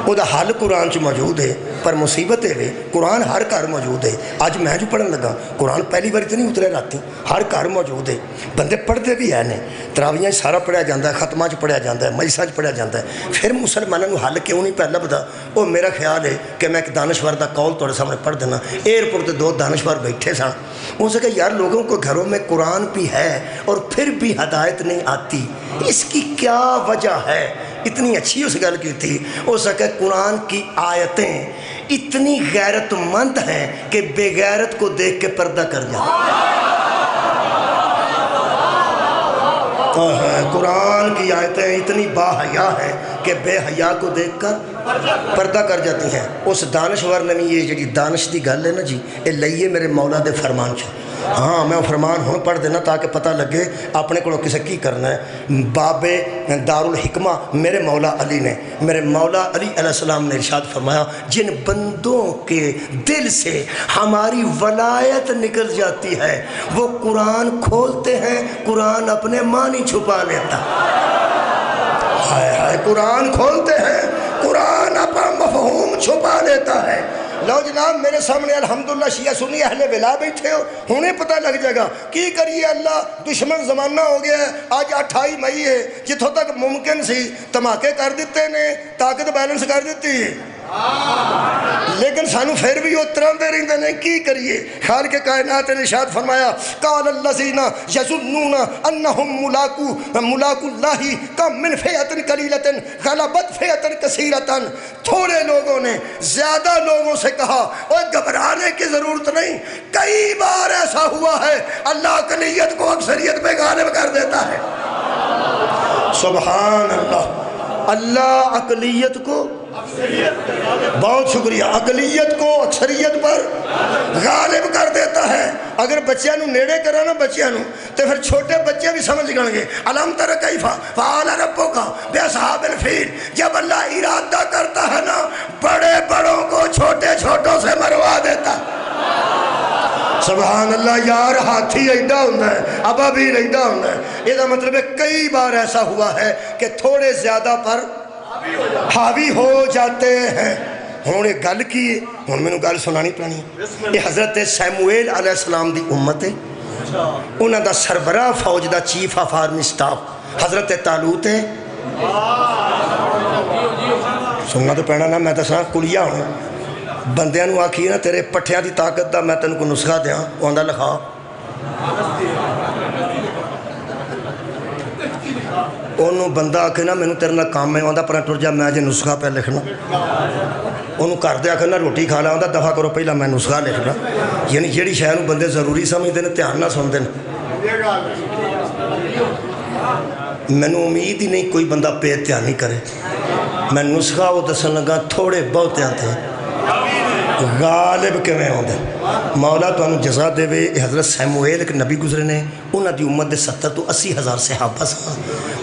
وہ دا حل قرآن چ موجود ہے, پر مصیبت ہے قرآن ہر گھر موجود ہے. اج میں جو پڑھن لگا قرآن پہلی بار تو نہیں اترے راتی, ہر گھر موجود ہے. بندے پڑھتے بھی ہیں نے, تراویاں سارا پڑھیا جاتا ہے, ختمہ چ پڑھیا جاتا ہے, مجلساں چ پڑھیا جاتا ہے. پھر مسلمانوں حل کیوں نہیں پہ لبھدا؟ وہ میرا خیال ہے کہ میں ایک دانشور دا قول تھوڑے سامنے پڑھ دینا. ایئرپورٹ تے دو دانشور بیٹھے سن, وہ سے کہ یار لوگوں کو گھروں میں قرآن بھی ہے اور پھر بھی ہدایت نہیں آتی, اس کی کیا وجہ ہے؟ اتنی اچھی اس گل کی تھی. ہو سکے قرآن کی آیتیں اتنی غیرت مند ہیں کہ بے غیرت کو دیکھ کے پردہ کر جاتے. قرآن کی آیتیں اتنی باحیا ہیں کہ بے حیا کو دیکھ کر پردہ کر جاتی ہیں۔ اس دانشور نے بھی یہ جی دانش دی گل ہے نا جی، یہ لئیے میرے مولا دے فرمان چ۔ ہاں میں فرمان ہوں پڑھ دینا تاکہ پتہ لگے اپنے کو کسے کی کرنا ہے۔ باب دارالحکمہ میرے مولا علی نے، میرے مولا علی علیہ السلام نے ارشاد فرمایا، جن بندوں کے دل سے ہماری ولایت نکل جاتی ہے وہ قرآن کھولتے ہیں، قرآن اپنے معنی چھپا لیتا۔ ہائے ہائے، قرآن کھولتے ہیں، قرآن اپنا مفہوم چھپا لیتا ہے۔ لو جناب میرے سامنے الحمدللہ شیعہ سنی اہل ولا بیٹھے ہو، انہیں پتہ لگ جائے گا کی کریے اللہ دشمن زمانہ ہو گیا ہے۔ آج 28 مئی ہے، جتوں تک ممکن سی دھماکے کر دیتے نے، طاقت بیلنس کر دیتی ہے، لیکن سانو پھر بھی وہ تراندے رہندے نے، کی کریے۔ خالق کائنات نے ارشاد فرمایا، قال الذین یظنون انہم ملاقو اللہ کم من فئۃ قلیلۃ غلبت فئۃ کثیرۃ۔ تھوڑے لوگوں نے زیادہ لوگوں سے کہا اوہ گھبرانے کی ضرورت نہیں، کئی بار ایسا ہوا ہے اللہ اقلیت کو اکثریت پہ غالب کر دیتا ہے۔ سبحان اللہ، اللہ اقلیت کو، بہت شکریہ، اقلیت کو اکثریت پر غالب کر دیتا ہے۔ اگر بچیاں نو نیڑے کرا نا بچیاں نو تو پھر چھوٹے بچے بھی سمجھ گئیں گے۔ الم تر کیف فعل ربک باصحاب الفیل، جب اللہ ارادہ کرتا ہے نا بڑے بڑوں کو چھوٹے چھوٹوں سے مروا دیتا۔ سبحان اللہ، یار ہاتھی ایڈا ہوتا ہے، ابا بھی ایڈا ہوتا ہے۔ یہ مطلب ہے کئی بار ایسا ہوا ہے کہ تھوڑے زیادہ پر حاوی ہو جاتے ہیں۔ ہوں یہ گل کی ہے، ہوں میں نے گل سنانی پڑانی ہے۔ یہ حضرت سیمویل علیہ السلام دی امت ہے، انہوں دا سربراہ فوج دا چیف آف آرمی سٹاف حضرت طالوت ہے۔ سننا تو پینا نا، میں تو سنا کلیا ہوں بندیاں نو آکھی نا تیرے پٹھیاں دی طاقت دا میں تین کو نسخہ دیاں، وہ آندہ لکھا۔ انہوں بندہ آکھے نا میں نے تیرے نہ کام میں آندہ پرہ ٹر جا میں جے نسخہ پہ لکھنا۔ انہوں کر دے آکھے نا روٹی کھا لیا آندہ دفعہ کرو پہلا میں نسخہ لکھنا۔ یعنی جیڑی شاید بندے ضروری سمجھ دینے دھیان نہ سن دینے۔ میں نے امید ہی نہیں کوئی بندہ پہ اتیان نہیں کرے۔ میں نسخہ وہ دسن لگا تھوڑے بہت تھے غالب کے میں ہوں دے۔ مولا تو انہوں جزا دے وے۔ حضرت سیمویل ایک نبی گزرے نے، انہوں دی امت دے 70 تو 80 ہزار صحابہ سا،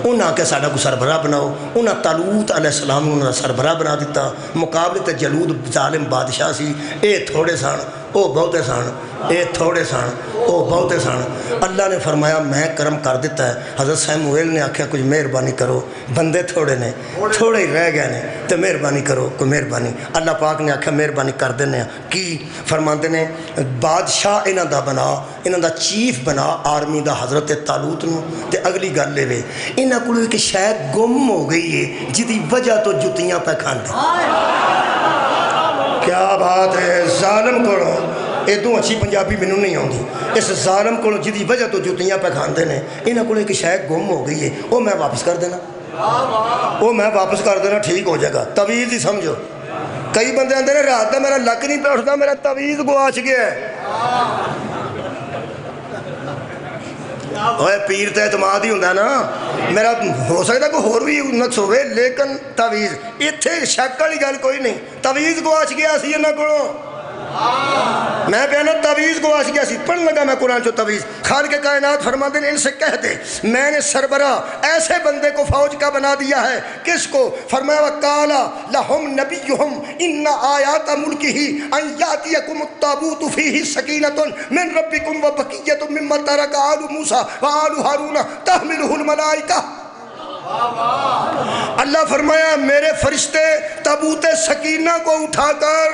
انہوں کے ساڑھا کو سربراہ بناؤ۔ انہوں طالوت علیہ السلام انہوں سربراہ بنا دیتا۔ مقابلے تے جلود ظالم بادشاہ سی، اے تھوڑے سان او بہتے سان، اے تھوڑے سان او بہتے سان۔ اللہ نے فرمایا میں کرم کر دیتا ہے۔ حضرت سیمویل نے آکھیا کچھ مہربانی کرو، بندے تھوڑے نے، تھوڑے ہی رہ گئے نے، تو مہربانی کرو کوئی مہربانی۔ اللہ پاک نے آکھیا مہربانی کر دینے کی فرماندے نے بادشاہ انہاں دا بنا، انہاں دا چیف بنا آرمی دا حضرت طالوت نو۔ تے اگلی گل لے وے انہاں کو کہ شاید گم ہو گئی ہے جدی وجہ تو جتیاں پہ کھاندے۔ کیا بات ہے، ظالم کو ادو اچھی پنجابی میں نہیں آتی، اس ظالم کو جدی وجہ تو جتیاں پہ کھاندے نے، انہاں کو کہ شاید گم ہو گئی ہے، وہ میں واپس کر دینا، وہ میں واپس کر دینا، ٹھیک ہو جائے گا۔ تویز ہی سمجھو، کئی بندے آتے ہیں رات کا میرا لک نہیں پہ اٹھتا، میرا تویز گواچ گیا ہے۔ اوے پیر تے اعتماد ہی ہوندہ نا، میرا ہو سکتا کوئی اور بھی نقص ہوئے، لیکن تویز اتھے شک والی گل کوئی نہیں۔ تویز گواچ گیا سی انہاں کولوں، میں کہنا تویز گواچ گیا سی۔ پڑھ لگا میں قرآن چو تویز۔ خالق کائنات فرماتے ہیں ان سے کہہ دے میں نے سربراہ ایسے بندے کو فوج کا بنا دیا ہے، کس کو؟ فرمایا وَقَالَ لَهُمْ نَبِيُّهُمْ إِنَّ آيَاتَ مُلْكِهِ أَنْ يَأْتِيَكُمُ التَّابُوتُ فِيهِ سَكِينَةٌ مِّن رَبِّكُمْ وَبَقِيَّةٌ مِّمَّا تَرَكَ آلُ مُوسَىٰ وَآلُ هَارُونَ تَحْمِلُهُ الْمَلَائِكَةُ۔ اللہ فرمایا میرے فرشتے تابوت سکینہ کو اٹھا کر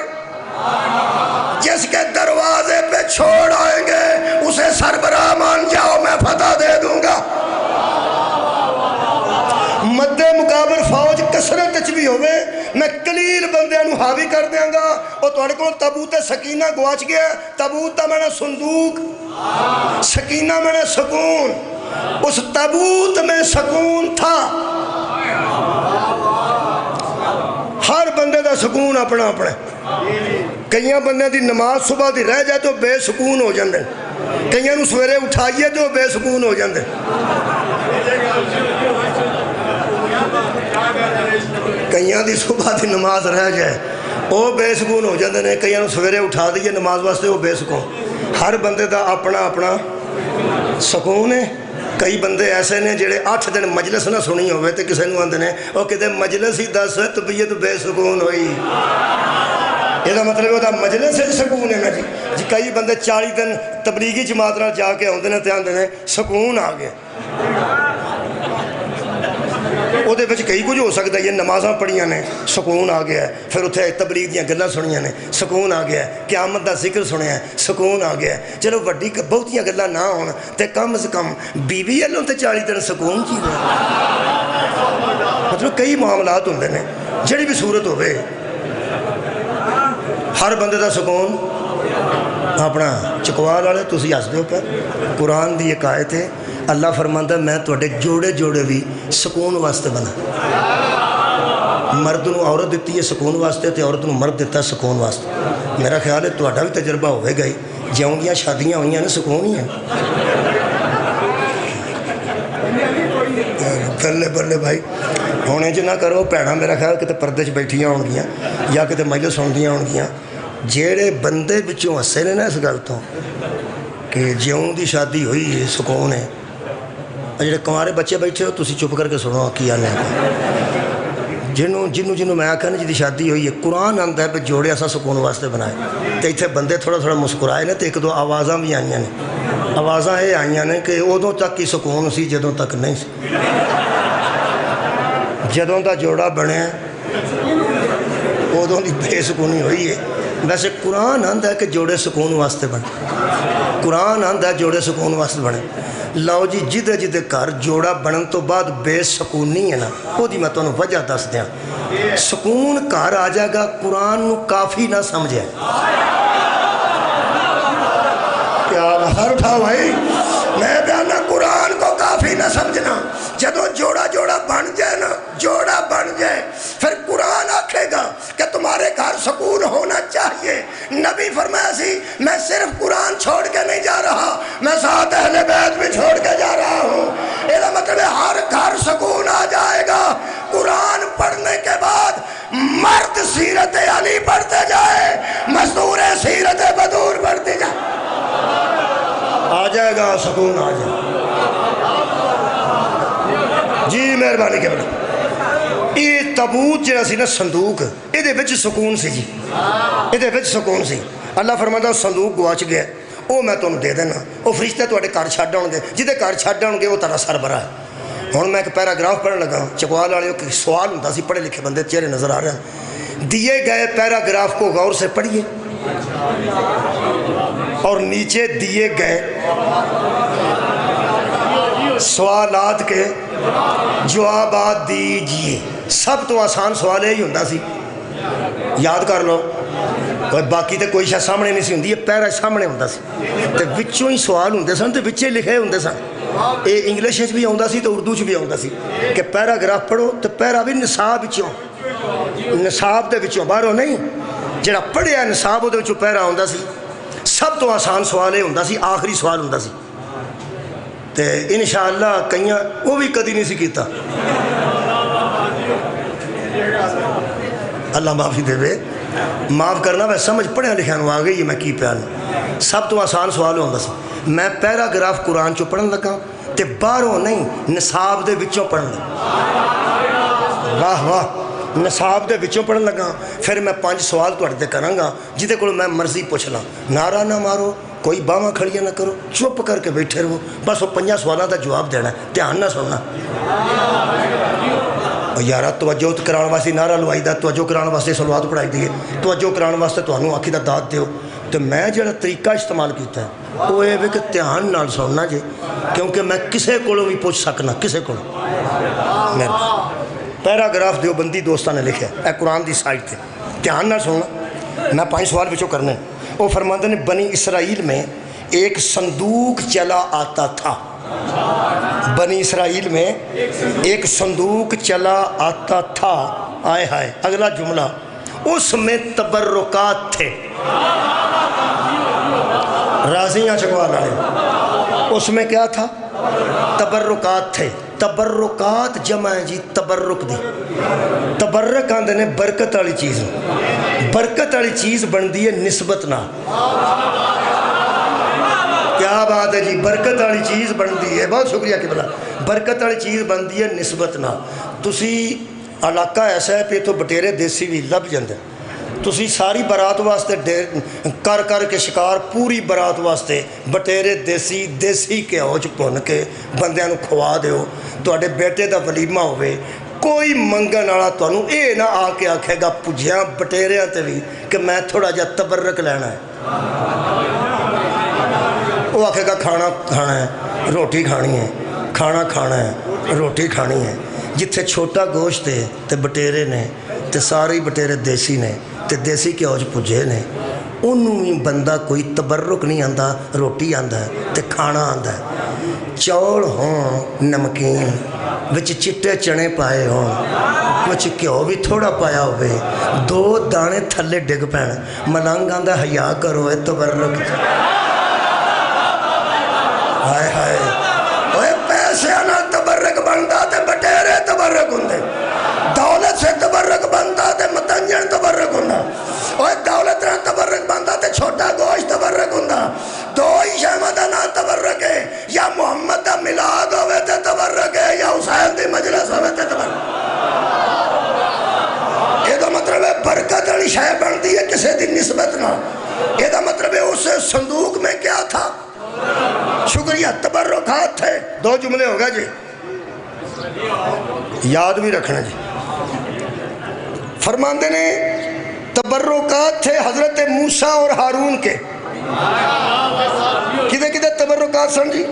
جس کے دروازے پہ چھوڑ آئیں گے اسے سربراہ مان جاؤ، میں فتح دے دوں گا۔ مد مقابل فوج کثرت چ بھی ہوئے، میں قلیل بندیاں نو حاوی کر دیاں گا۔ اور تواڈے کول تابوت سکینہ گواچ گیا، تابوت دا معنی صندوق، سکینہ معنی سکون، اس تابوت میں سکون تھا۔ ہر بندے دا سکون اپنا اپنا، کئیاں بندے دی نماز صبح دی رہ جائے تو بے سکون ہو جاندے، کئیاں نو سویرے اٹھائیے تو بے سکون ہو جاندے۔ کئیاں دی صبح دی نماز رہ جائے وہ بے سکون ہو جاندے نے، کئیاں نوں سویرے اٹھا دیئے نماز واسطے وہ بے سکون۔ ہر بندے دا اپنا اپنا سکون ہے۔ کئی بندے ایسے نے جڑے 8 دن مجلس نہ سنی ہوئے تے کسے نوں آندے نے او کتے مجلس ہی دس طبیعت بے سکون ہوئی، یہ مطلب وہ مجلس سے سکون ہے نا جی۔ کئی بندے 40 دن تبلیغی جماعت نال جا کے آندے نے تے آندے نے سکون آ گیا۔ وہ کئی کچھ ہو سکتا ہے، یہ نمازاں پڑھیاں نے سکون آ گیا ہے، پھر اتنے تبلیغ دیاں گلاں سنیاں نے سکون آ گیا ہے، قیامت دا ذکر سنیا ہے سکون آ گیا ہے۔ چلو وڈی بہتیاں گلاں نہ ہون تے کم از کم بیوی والوں تے 40 دن سکون چی ہے۔ مطلب کئی معاملات ہوندے نے جڑی بھی صورت ہوئے ہر بندے دا سکون اپنا۔ چکوال والے تسی ہس دیو پہ، قرآن دی ایک آیت ہے، اللہ فرماندا میں تواڈے جوڑے جوڑے بھی سکون واسطے بنا۔ مرد نو عورت دیتی ہے سکون واسطے تے عورت نو مرد دیتا ہے سکون واسطے۔ میرا خیال ہے تواڈا بھی تجربہ ہوئے گا ہی، جیوں دیاں شادیاں ہوئیاں نے سکون ہی ہیں۔ بلے بلے بھائی ہونے چ نہ کرو بھੈਣਾں، میرا خیال کتے پردے چ بیٹھیاں ہون گیاں یا کتے مجلس سندیاں ہون گیاں، جیڑے بندے بچوں ہسے نے نا اس گل تو کہ جیوں دی شادی ہوئی ہے سکون ہے، جڑے کنوارے بچے بیٹھے ہو تسی چپ کر کے سنو کی آنے جنوں میں آکھا نا جی شادی ہوئی ہے، قرآن آندا ہے پہ جوڑے اسا سکون واسطے بنائے تے اتنے بندے تھوڑا تھوڑا مسکرائے نے تے ایک دو آوازاں بھی آئیاں نے، آوازاں یہ آئیاں نے کہ ادوں تک ہی سکون سی جدوں تک نہیں سی، جدوں دا جوڑا بنیا ادوں دی بے سکونی ہوئی ہے۔ ویسے قرآن آندا ہے کہ جوڑے سکون واسطے بنے، قرآن آندا ہے جوڑے سکون واسطے بنے۔ لو جی جدے جدے گھر جوڑا بنن تو بعد بے سکونی ہے نا، وہ دی میں تو وجہ دس دیا۔ سکون گھر آ جائے گا قرآن نو کافی نہ سمجھے۔ کیا باہر اٹھا بھائی، میں بیانا قرآن کو کافی نہ سمجھنا۔ جدو جوڑا جوڑا بن جائے نا، جوڑا بن جائے پھر قرآن آکھے گا کہ تمہارے گھر سکون ہونا چاہیے۔ نبی فرمایا سی میں صرف قرآن چھوڑ کے نہیں جا رہا، میں ساتھ اہل بیت بھی چھوڑ کے جا رہا ہوں۔ یہ مطلب ہر گھر سکون آ جائے گا۔ قرآن پڑھنے کے بعد مرد سیرت علی پڑھتے جائے، مزدور سیرت بدور پڑھتے جائے، آ جائے گا سکون آ جائے گا۔ جی مہربانی کے بڑا یہ تابوت جڑا سی نا صندوق، یہ وچ سکون سی جی، یہ وچ سکون سی۔ اللہ فرماتا صندوق گواچ گیا، وہ میں تمہیں دے دینا، وہ فرشتے تواڈے گھر چھڈ آؤ گے، جہدے گھر چھڈ آؤ گے وہ تیرا سربراہ ہے۔ ہوں میں ایک پیراگراف پڑھن لگا، چکوال والے ایک سوال ہوتا سی، پڑھے لکھے بندے چہرے نظر آ رہے ہیں۔ دیے گئے پیراگراف کو غور سے پڑھیے اور نیچے دیے گئے سوالات کے جوابات دیجئے۔ سب تو آسان سوال یہی ہوتا سی، یاد کر لو، باقی تے کوئی شاید سامنے نہیں سی ہوندی، یہ پیرا سامنے ہوتا سی تے وچوں ہی سوال ہوندے سن تے وچے لکھے ہوندے سن۔ یہ انگلش بھی آتا سی تو اردو بھی آتا سی کہ پیراگراف پڑھو تو پیرا بھی نصاب وچوں، نصاب دے وچوں باہروں نہیں، جڑا پڑھیا نصاب دے وچوں پیرا آتا سی۔ سب تو آسان سوال یہ ہوتا سی، آخری سوال ہوتا سی تے انشاءاللہ کئیاں وہ بھی کدی نہیں سی کیتا۔ اللہ معافی دے وے، معاف کرنا میں سمجھ پڑھیا لکھیا نو آ گئی ہے میں کی پیانا۔ سب تو آسان سوال ہوتا سی، میں پیراگراف قرآن چو پڑھن لگا تے باہروں نہیں نصاب دے وچوں پڑھن لگا۔ واہ واہ، نصاب دے وچوں پڑھن لگا۔ پھر میں 5 سوال تواڈے تے کراں گا جہدے کول میں مرضی پوچھ لاں، نعرہ نہ مارو، کوئی باواں کھڑیاں نہ کرو، چپ کر کے بیٹھے رہو، بس وہ 5 سوالوں کا جواب دینا ہے، دھیان نہ سننا۔ یارہ توجہ کران واسطے نعرہ لوائی دا، توجہ کران واسطے صلوات پڑھائی دیئے، توجہ کران واسطے تانوں آکھی دا داد دیو۔ تو میں جڑا طریقہ استعمال کیتا ہے وہ یہ کہ دھیان نال سننا جی، کیونکہ میں کسے کولوں بھی پوچھ سکنا، کسے کولوں۔ پیراگراف دیوبندی دوستاں نے لکھا ہے، اے قرآن دی سائٹ تے، دھیان نال سننا، میں 5 سوال وچوں کرنے۔ وہ فرماتے ہیں بنی اسرائیل میں ایک صندوق چلا آتا تھا، بنی اسرائیل میں ایک صندوق چلا آتا تھا، آئے ہائے اگلا جملہ، اس میں تبرکات تھے۔ راضی ہیں چکوال والے، اس میں کیا تھا؟ تبرکات تھے۔ تبرکات جمع ہے جی تبرک دی. تبرک آندے نے برکت والی چیز. برکت والی چیز بندی ہے نسبت نہ. کیا بات ہے جی, برکت والی چیز بندی ہے, بہت شکریہ کہ بلا, برکت والی چیز بندی ہے نسبت نہ. تسی علاقہ ایسا ہے پہ تو بٹیرے دیسی بھی لب جاندے. تسی ساری برات واسطے کر کر کے شکار پوری برات واسطے بٹیرے دیسی گھیو چ بھن کے بندیاں نوں کھوا دیو. تواڈے بیٹے دا ولیمہ ہوئے, کوئی منگن والا تانوں اے نہ آ کے آکھے گا پجیاں بٹیریاں تے بھی کہ میں تھوڑا جا تبرک لینا ہے. وہ آکھے گا کھانا کھانا ہے, روٹی کھانی ہے, کھانا کھانا ہے, روٹی کھانی ہے. جتھے چھوٹا گوشت ہے تے بٹیرے نے تے سارے بٹیرے دیسی نے تے دیسی گھیو چ پجے نے, انہوں بھی بندہ کوئی تبرک نہیں آندا, روٹی آندا ہے تے کھانا آندا ہے. چول ہوں نمکین وچ چٹے چنے پائے ہوں, وچ گھیو بھی تھوڑا پایا ہوئے, 2 دانے تھلے ڈگ پین, ملنگ آندا حیا کرو اے تبرک. ہائے ہائے اوے پیسے نہ تبرک بنتا تے بٹیرے تبرک ہوندے, دولت سے تبرک بنتا تے متنجن تبرک ہوندا. اوے دولت نہ تبرک بنتا تے چھوٹا گوشت تبرک ہوندا. دو ہی شہمہ دا نہ تبرک ہے, یا محمد دا ملاد ہوئے تے تبرک ہے, یا حسین دی مجلس ہوئے تے تبرک. یہ دا مطلب ہے برکت والی شے بنتی ہے کسی دی نسبت نہ. یہ دا مطلب ہے اس صندوق میں کیا تھا, شکریہ, تبرکات تھے. 2 جملے ہو گئے جی, یاد بھی رکھنا جی. فرماندے نے تبرکات تھے حضرت موسیٰ اور ہارون کے. کدے کدے تبرکات سن جی,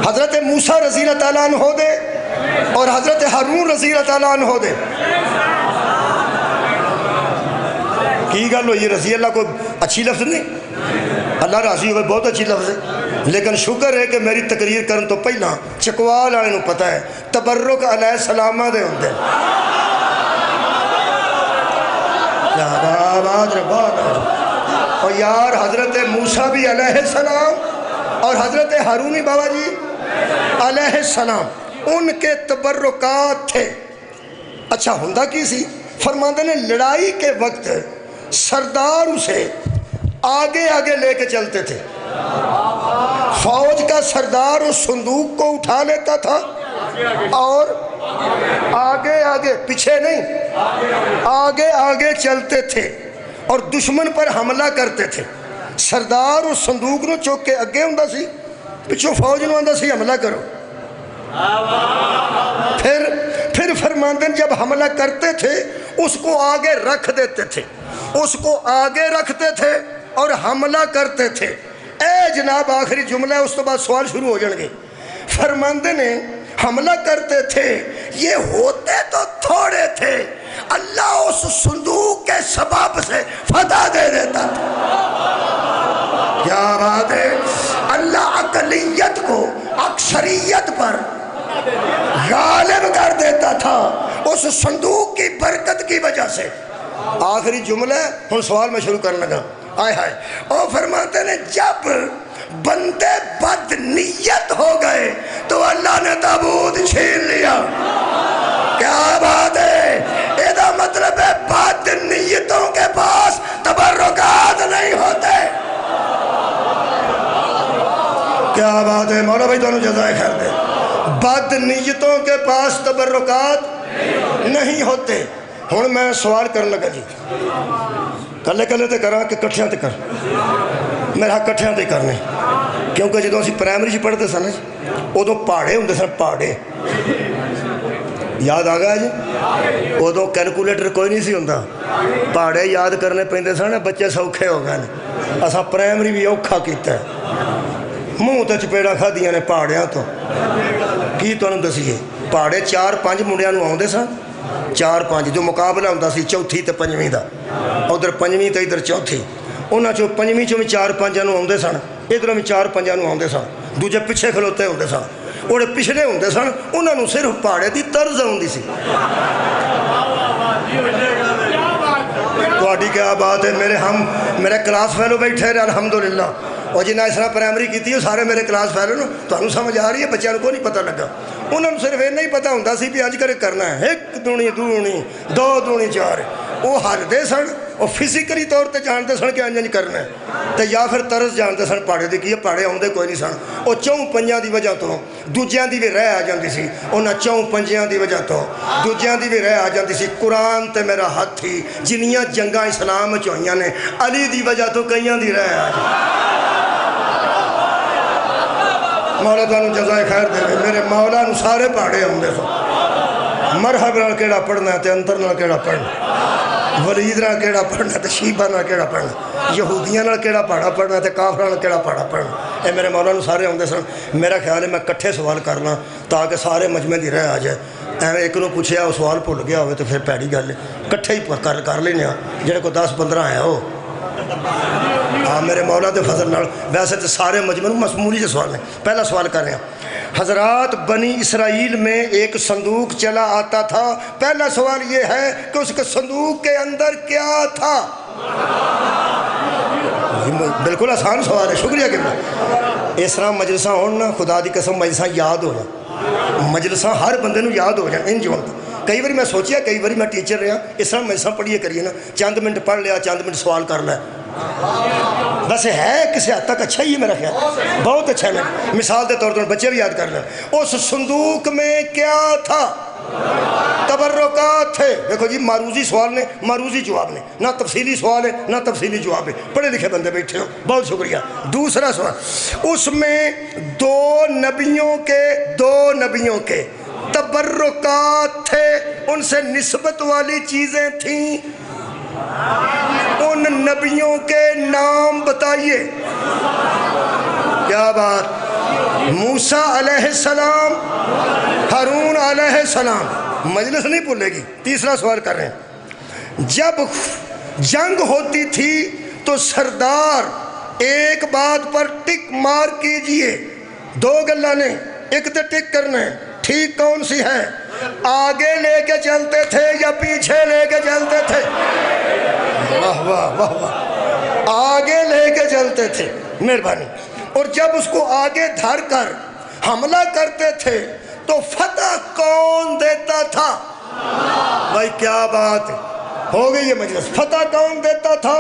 حضرت موسیٰ رضی اللہ تعالیٰ عنہ دے اور حضرت ہارون رضی اللہ تعالیٰ عنہ دے. کی گل ہوئی, رضی اللہ کو اچھی لفظ نہیں, اللہ راضی ہوئے بہت اچھی لفظ ہے, لیکن شکر ہے کہ میری تقریر کرن تو پہلا چکوال والے نوں پتہ ہے تبرک علیہ السلامہ دے ہوندے. اور یار حضرت موسیٰ بھی علیہ السلام اور حضرت ہارون بابا جی علیہ السلام, ان کے تبرکات تھے. اچھا ہندہ کی سی, فرماندے نے لڑائی کے وقت سردار اسے آگے آگے لے کے چلتے تھے. فوج کا سردار اس صندوق کو اٹھا لیتا تھا اور آگے آگے, پیچھے نہیں, آگے آگے چلتے تھے اور دشمن پر حملہ کرتے تھے. سردار اس صندوق نو چوک کے اگے ہوندا سی, پچھو فوج نو آندا سی حملہ کرو. پھر فرماندن جب حملہ کرتے تھے اس کو آگے رکھ دیتے تھے, اس کو آگے رکھتے تھے اور حملہ کرتے تھے. اے جناب آخری جملہ ہے, اس تو بعد سوال شروع ہو جائیں گے. فرماندے نے حملہ کرتے تھے, یہ ہوتے تو تھوڑے تھے, اللہ اس صندوق کے سبب سے فتح دے دیتا تھا. کیا بات ہے, اللہ اقلیت کو اکثریت پر غالب کر دیتا تھا اس صندوق کی برکت کی وجہ سے. آخری جملہ ہے, ہن سوال میں شروع کرنے لگا. آئے ہائے, اور فرماتے ہیں جب بندے بد نیت ہو گئے تو اللہ نے تابوت چھین لیا. کیا بات ہے, یہ مطلب ہے بد نیتوں کے پاس تبرکات نہیں ہوتے. کیا بات ہے مولا بھائی, دونوں جزائے خیر دے. بد نیتوں کے پاس تبرکات نہیں ہوتے. ہن میں سوال کرنے لگا جی, کلے کلے تے کراں کہ کٹھیاں تے کر, میرا کٹھیاں تے کرنے, کیونکہ جدوں اسی پرائمری چ پڑھتے سن ادوں پہاڑے ہوندے سن, پہاڑے یاد آ گیا جی. ادوں کیلکولیٹر کوئی نہیں سی ہوندا, پہاڑے یاد کرنے پیندے سن, بچے سوکھے ہو گئے. اساں پرائمری بھی اوکھا کیتا ہے, منہ تے چپیڑا کھادیاں نے پہاڑیاں تو. کی تانوں دسیے, پہاڑے 4-5 منڈیاں نوں آوندے سن, 4-5 جو مقابلہ ہوتا سی چوتھی تے پنجویں دا, ادھر پنجویں تے ادھر چوتھی. انہاں چوں پنجویں چوں بھی 4-5 نوں آوندے سن, ادھروں بھی 4-5 نوں آوندے سن. دوجے پیچھے کھلوتے ہوندے سن, اوڑے پچھلے ہوندے سن, انہاں نوں صرف پہاڑے دی طرز ہوندی سی. تہاڈی کیا بات ہے, میرے کلاس فیلو بیٹھے رہے الحمدللہ, اور جنہیں اس طرح پرائمری کی وہ سارے میرے کلاس فیلو نا تمہیں سمجھ آ رہی ہے بچوں کو نہیں پتہ لگا انہوں نے صرف یہ پتا ہوتا سی بھی اج کر کرنا ہے 1 دونی 2 2 دونی 4 وہ ہلتے سن وہ فزیکلی طور پہ جانتے سن کہ انج کرنا ہے تو یا پھر طرز جانتے سن پاڑے کی ہے پاڑے آتے کوئی نہیں سن وہ 4 5 کی وجہ تو دوجیاں دی بھی رہ آ جاتی سی انہاں 4 5 کی وجہ تو دوجیاں دی بھی رہ آ جاتی سی قرآن تے میرا ہاتھ ہی جنیاں جنگاں اسلام ہوئیاں نے علی دی وجہ تو کئیاں دی رہ آ جاتی مولا تانوں جزائے خیر دے میرے مولا نو سارے پاڑے آتے سن مرحب نال کیڑا پڑھنا ہے تے انتر نال کیڑا پڑھنا ولید نال کیڑا پڑھنا تے شیبہ نال کیڑا پڑھنا یہودیاں نال کیڑا پاڑا پڑھنا تے کافراں نال کیڑا پاڑا پڑھنا اے میرے مولا نو سارے آتے سن میرا خیال ہے میں کٹھے سوال کرنا تاکہ سارے مجمع دی رہ آ جائے ایویں ایک نو پوچھیا وہ سوال بھول گیا ہوئے تو پھر پیڑی گل ہے کٹھے ہی کر لینے جڑے کو 10 15 آیا ہو ہاں میرے مولا دے فضل نال ویسے تو سارے مجمع معمولی سے سوال ہیں پہلا سوال کر رہے ہیں حضرات بنی اسرائیل میں ایک صندوق چلا آتا تھا پہلا سوال یہ ہے کہ اس کے صندوق کے اندر کیا تھا بالکل آسان سوال ہے شکریہ کہ اس طرح مجلساں ہونا خدا دی قسم مجلساں یاد ہو جائیں مجلساں ہر بندے نو یاد ہو جائیں انج ہوتا کئی باری میں سوچیا کئی باری میں ٹیچر رہا اس طرح مجلساں پڑھیے کریے نا چند منٹ پڑھ لیا چند منٹ سوال کر لیا ویسے ہے کسی حد تک اچھا ہی ہے میرا خیال بہت اچھا ہے مثال کے طور پر بچے بھی یاد کر لیں اس صندوق میں کیا تھا تبرکات تھے دیکھو جی معروضی سوال نے معروضی جواب نے نہ تفصیلی سوال ہے نہ تفصیلی جواب ہے پڑھے لکھے بندے بیٹھے ہو بہت شکریہ دوسرا سوال اس میں 2 نبیوں کے تبرکات تھے ان سے نسبت والی چیزیں تھیں ان نبیوں کے نام بتائیے کیا بات موسیٰ علیہ السلام ہارون علیہ السلام مجلس نہیں بھولے گی تیسرا سوال کر رہے ہیں جب جنگ ہوتی تھی تو سردار ایک بات پر ٹک مار کیجئے 2 گلہ نہیں ایک تو ٹک کرنا ہے ٹھیک کون سی ہے آگے لے کے چلتے تھے یا پیچھے لے کے چلتے تھے واہ واہ واہ واہ آگے لے کے چلتے تھے مہربانی اور جب اس کو آگے دھر کر حملہ کرتے تھے تو فتح کون دیتا تھا بھائی کیا بات ہے ہو گئی یہ مجلس فتح کون دیتا تھا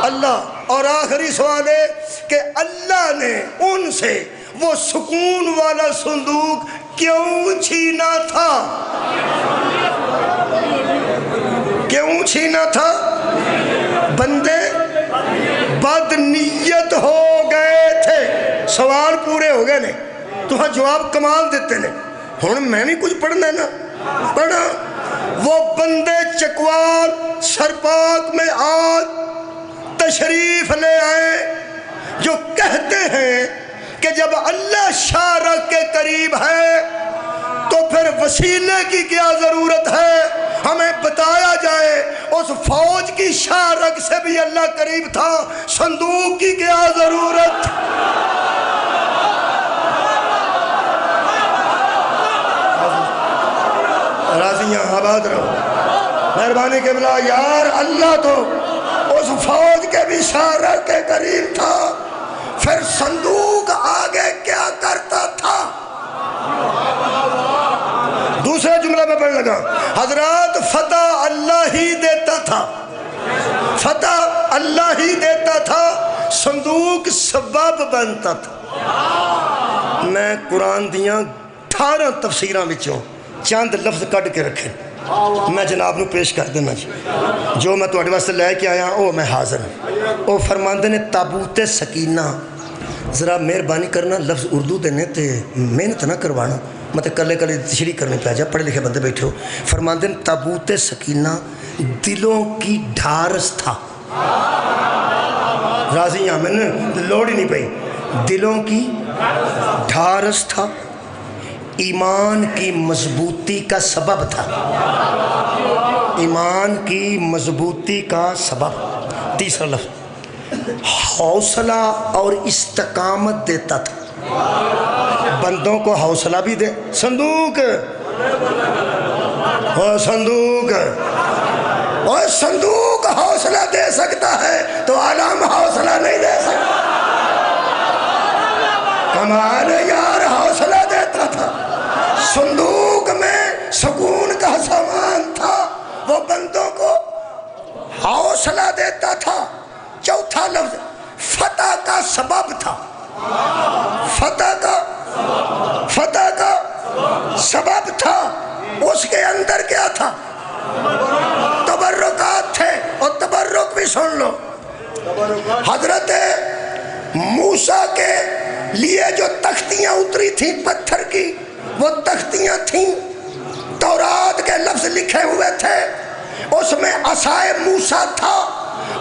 اللہ اور آخری سوال ہے کہ اللہ نے ان سے وہ سکون والا صندوق کیوں چھینا تھا کیوں چھینا تھا بندے بد نیت ہو گئے تھے سوال پورے ہو گئے نے تو ہاں جواب کمال دیتے نے ہوں میں بھی کچھ پڑھنا ہے نا پڑھا وہ بندے چکوال سرپاک میں آج تشریف لے آئے جو کہتے ہیں کہ جب اللہ شارک کے قریب ہے تو پھر وسیلے کی کیا ضرورت ہے ہمیں بتایا جائے اس فوج کی شارک سے بھی اللہ قریب تھا صندوق کی کیا ضرورت راضیاں آباد رہو مہربانی کے بلا یار اللہ تو اس فوج کے بھی شارک کے قریب تھا پھر صندوق آگے کیا کرتا تھا دوسرا جملہ میں پڑھ لگا حضرات فتح اللہ ہی دیتا تھا فتح اللہ ہی دیتا تھا صندوق سبب بنتا تھا میں قرآن دیاں 18 تفسیراں وچوں چند لفظ کٹ کے رکھے میں جناب نو پیش کر دینا جی جو میں تواڈے واسطے لے کے آیا وہ میں حاضر ہوں وہ فرماندے نے تابوت سکینہ ذرا مہربانی کرنا لفظ اردو دینے تے محنت نہ کروانا مطلب کلے کلے تشریح کرنے پہ جا پڑھے لکھے بندے بیٹھے ہو فرماندے نے تابوت سکینہ دلوں کی ڈھارس تھا راضی ہیں میں نے لوڑ ہی نہیں پئی دلوں کی ڈھارس تھا ایمان کی مضبوطی کا سبب تھا ایمان کی مضبوطی کا سبب تیسرا لفظ حوصلہ اور استقامت دیتا تھا بندوں کو حوصلہ بھی دے صندوق صندوق اور صندوق حوصلہ دے سکتا ہے تو عالم حوصلہ نہیں دے سکتا صندوق میں سکون کا سامان تھا، وہ بندوں کو حوصلہ دیتا تھا۔ چوتھا لفظ فتح کا سبب تھا، فتح کا سبب تھا۔ اس کے اندر کیا تھا؟ تبرکات تھے، اور تبرک بھی سن لو، حضرت موسیٰ کے لیے جو تختیاں اتری تھیں پتھر کی، وہ تختیاں تھیں، تورات کے لفظ لکھے ہوئے تھے، اس میں عصائے موسیٰ تھا،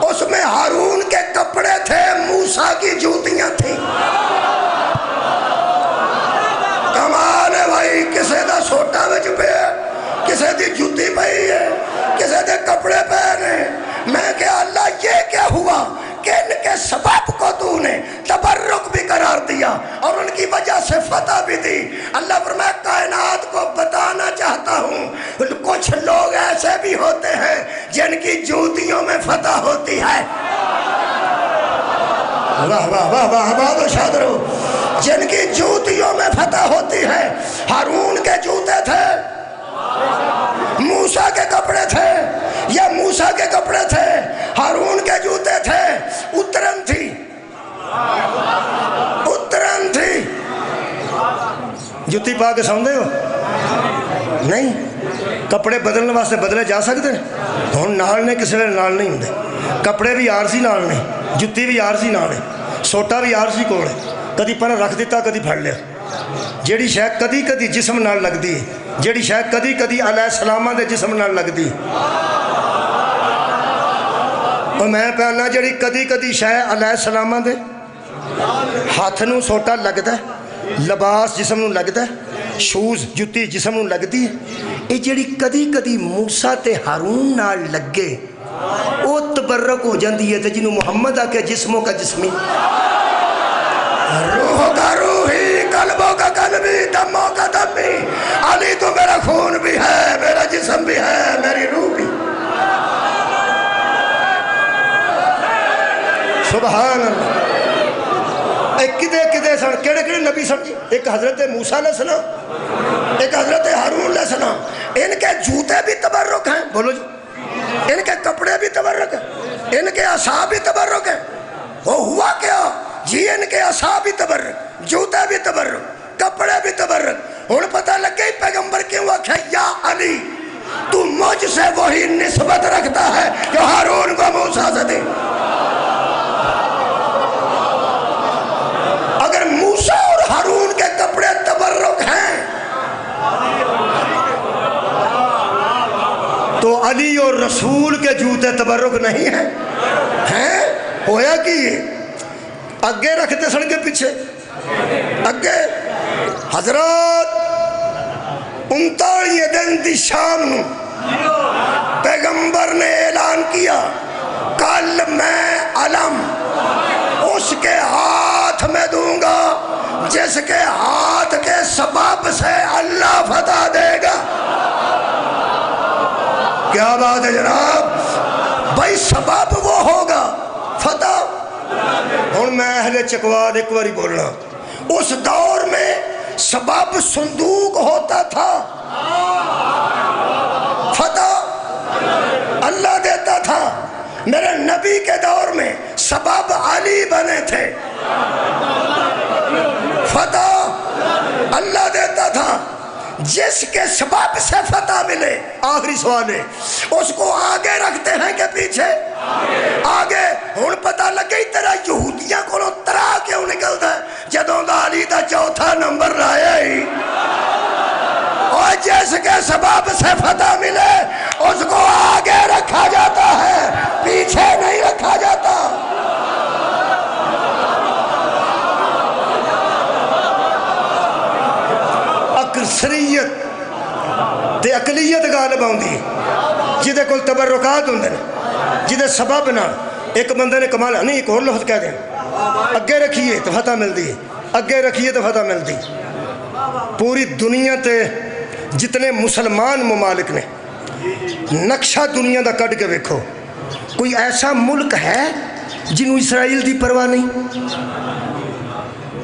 اس میں ہارون کے کپڑے تھے، موسیٰ کی جوتیاں تھیں۔ کمال ہے بھائی، کسے دا سوٹا وچ پہ ہے، کسے دی جوتی پئی ہے، کسے دے کپڑے پہنے۔ میں کہ اللہ یہ کیا ہوا کہ ان کے سبب کو تو نے تبرک بھی قرار دیا اور ان کی وجہ سے فتح بھی دی۔ اللہ فرمایا کائنات کو بتانا چاہتا ہوں کچھ لوگ ایسے بھی ہوتے ہیں جن کی جوتیوں میں فتح ہوتی ہے۔ واہ واہ واہ واہ واہ شادرو، جن کی جوتیوں میں فتح ہوتی ہے۔ ہارون کے جوتے تھے، موسیٰ کے کپڑے تھے، یا موسیٰ کے کپڑے تھے، ہارون کے جوتے تھے، اترن تھی، جوتی پا کے سوندے ہو نہیں؟ کپڑے بدلنے واسطے بدلے جا سکتے ہیں؟ ہن نال نے کسی نال نہیں ہوندے، کپڑے بھی عارضی نال نے، جوتی بھی عارضی نال ہے، سوٹا بھی عارضی کول ہے، کدی پر رکھ دیتا کدی پھڑ لیا۔ جیڑی شے کدی کدی جسم نال لگدی ہے، جیڑی شے کدی کدی علیہ السلامہ دے جسم نال لگدی، اور میں پہلا جیڑی کدی کدی شے علیہ السلامہ دے ہاتھ نو سوٹا لگدا ہے، لباس جسم نو لگدا ہے، شوز جُتی جسم نو لگدی ہے، یہ جیڑی کدی کدی موسیٰ تے ہارون نال لگے او تبرک ہو جاندی ہے، تے جنہوں محمد آکے جسموں کا جسمی، روح کا روحی، قلبوں کا قلبی، دموں کا دمی، علی تو میرا خون بھی ہے، میرا جسم بھی ہے، میری روح بھی۔ سبحان اللہ۔ ایک کدے سن، کیڑے کیڑے نبی سن؟ ایک حضرت موسیٰ علیہ السلام، ایک حضرت ہارون علیہ السلام۔ ان کے جوتے بھی تبرک ہیں، بولو جی، ان کے کپڑے بھی تبرک ہیں، ان کے عصا بھی تبرک ہیں۔ وہ ہوا کیا جی؟ ان کے عصا بھی تبرک، جوتے بھی تبرک، کپڑے بھی تبرک۔ ہن پتہ لگ گئی پیغمبر کیوں آکھا یا علی تو مجھ سے وہی نسبت رکھتا ہے جو ہارون کو موسیٰ سے دی۔ اگر موسیٰ اور ہارون کے کپڑے تبرک ہیں تو علی اور رسول کے جوتے تبرک نہیں ہیں؟ ہیں؟ ہویا کہ اگے رکھتے سن کے پیچھے اگے حضرات 39 دن دی شام نو پیغمبر نے اعلان کیا کل میں علم اس کے ہاتھ میں دوں گا جس کے ہاتھ کے سبب سے اللہ فتح دے گا۔ کیا بات ہے جناب؟ بھائی سبب وہ ہوگا فتح۔ اور میں اہل چکواد ایک باری بولنا، اس دور میں سبب صندوق ہوتا تھا، فتح اللہ دیتا تھا۔ میرے نبی کے دور میں سبب علی بنے تھے، فتح اللہ دیتا تھا۔ جس کے سبب سے فتح ملے، آخری سوال ہے، اس کو آگے رکھتے ہیں کہ پیچھے؟ آگے۔ ہن پتہ لگے تیرا یہودیاں کو ترا کیوں نکلتا ہے جدوں دا علی دا چوتھا نمبر لایا ہی، اور جس کے سبب سے فتح ملے اس کو آگے رکھا جاتا ہے، پیچھے نہیں رکھا جاتا۔ اکثریت تے اقلیت غالب آؤندی ہے، جدے کول تبرکات ہوندے نے، جدے سبب نہ ایک بندے نے کمال نہیں، ایک اور لفظ کہہ دیں، اگے رکھیے تو فتح ملتی ہے، اگے رکھیے تو فتح ملتی۔ پوری دنیا تے جتنے مسلمان ممالک نے نقشہ دنیا دا کٹ کے ویکھو، کوئی ایسا ملک ہے جنہوں اسرائیل دی پرواہ نہیں؟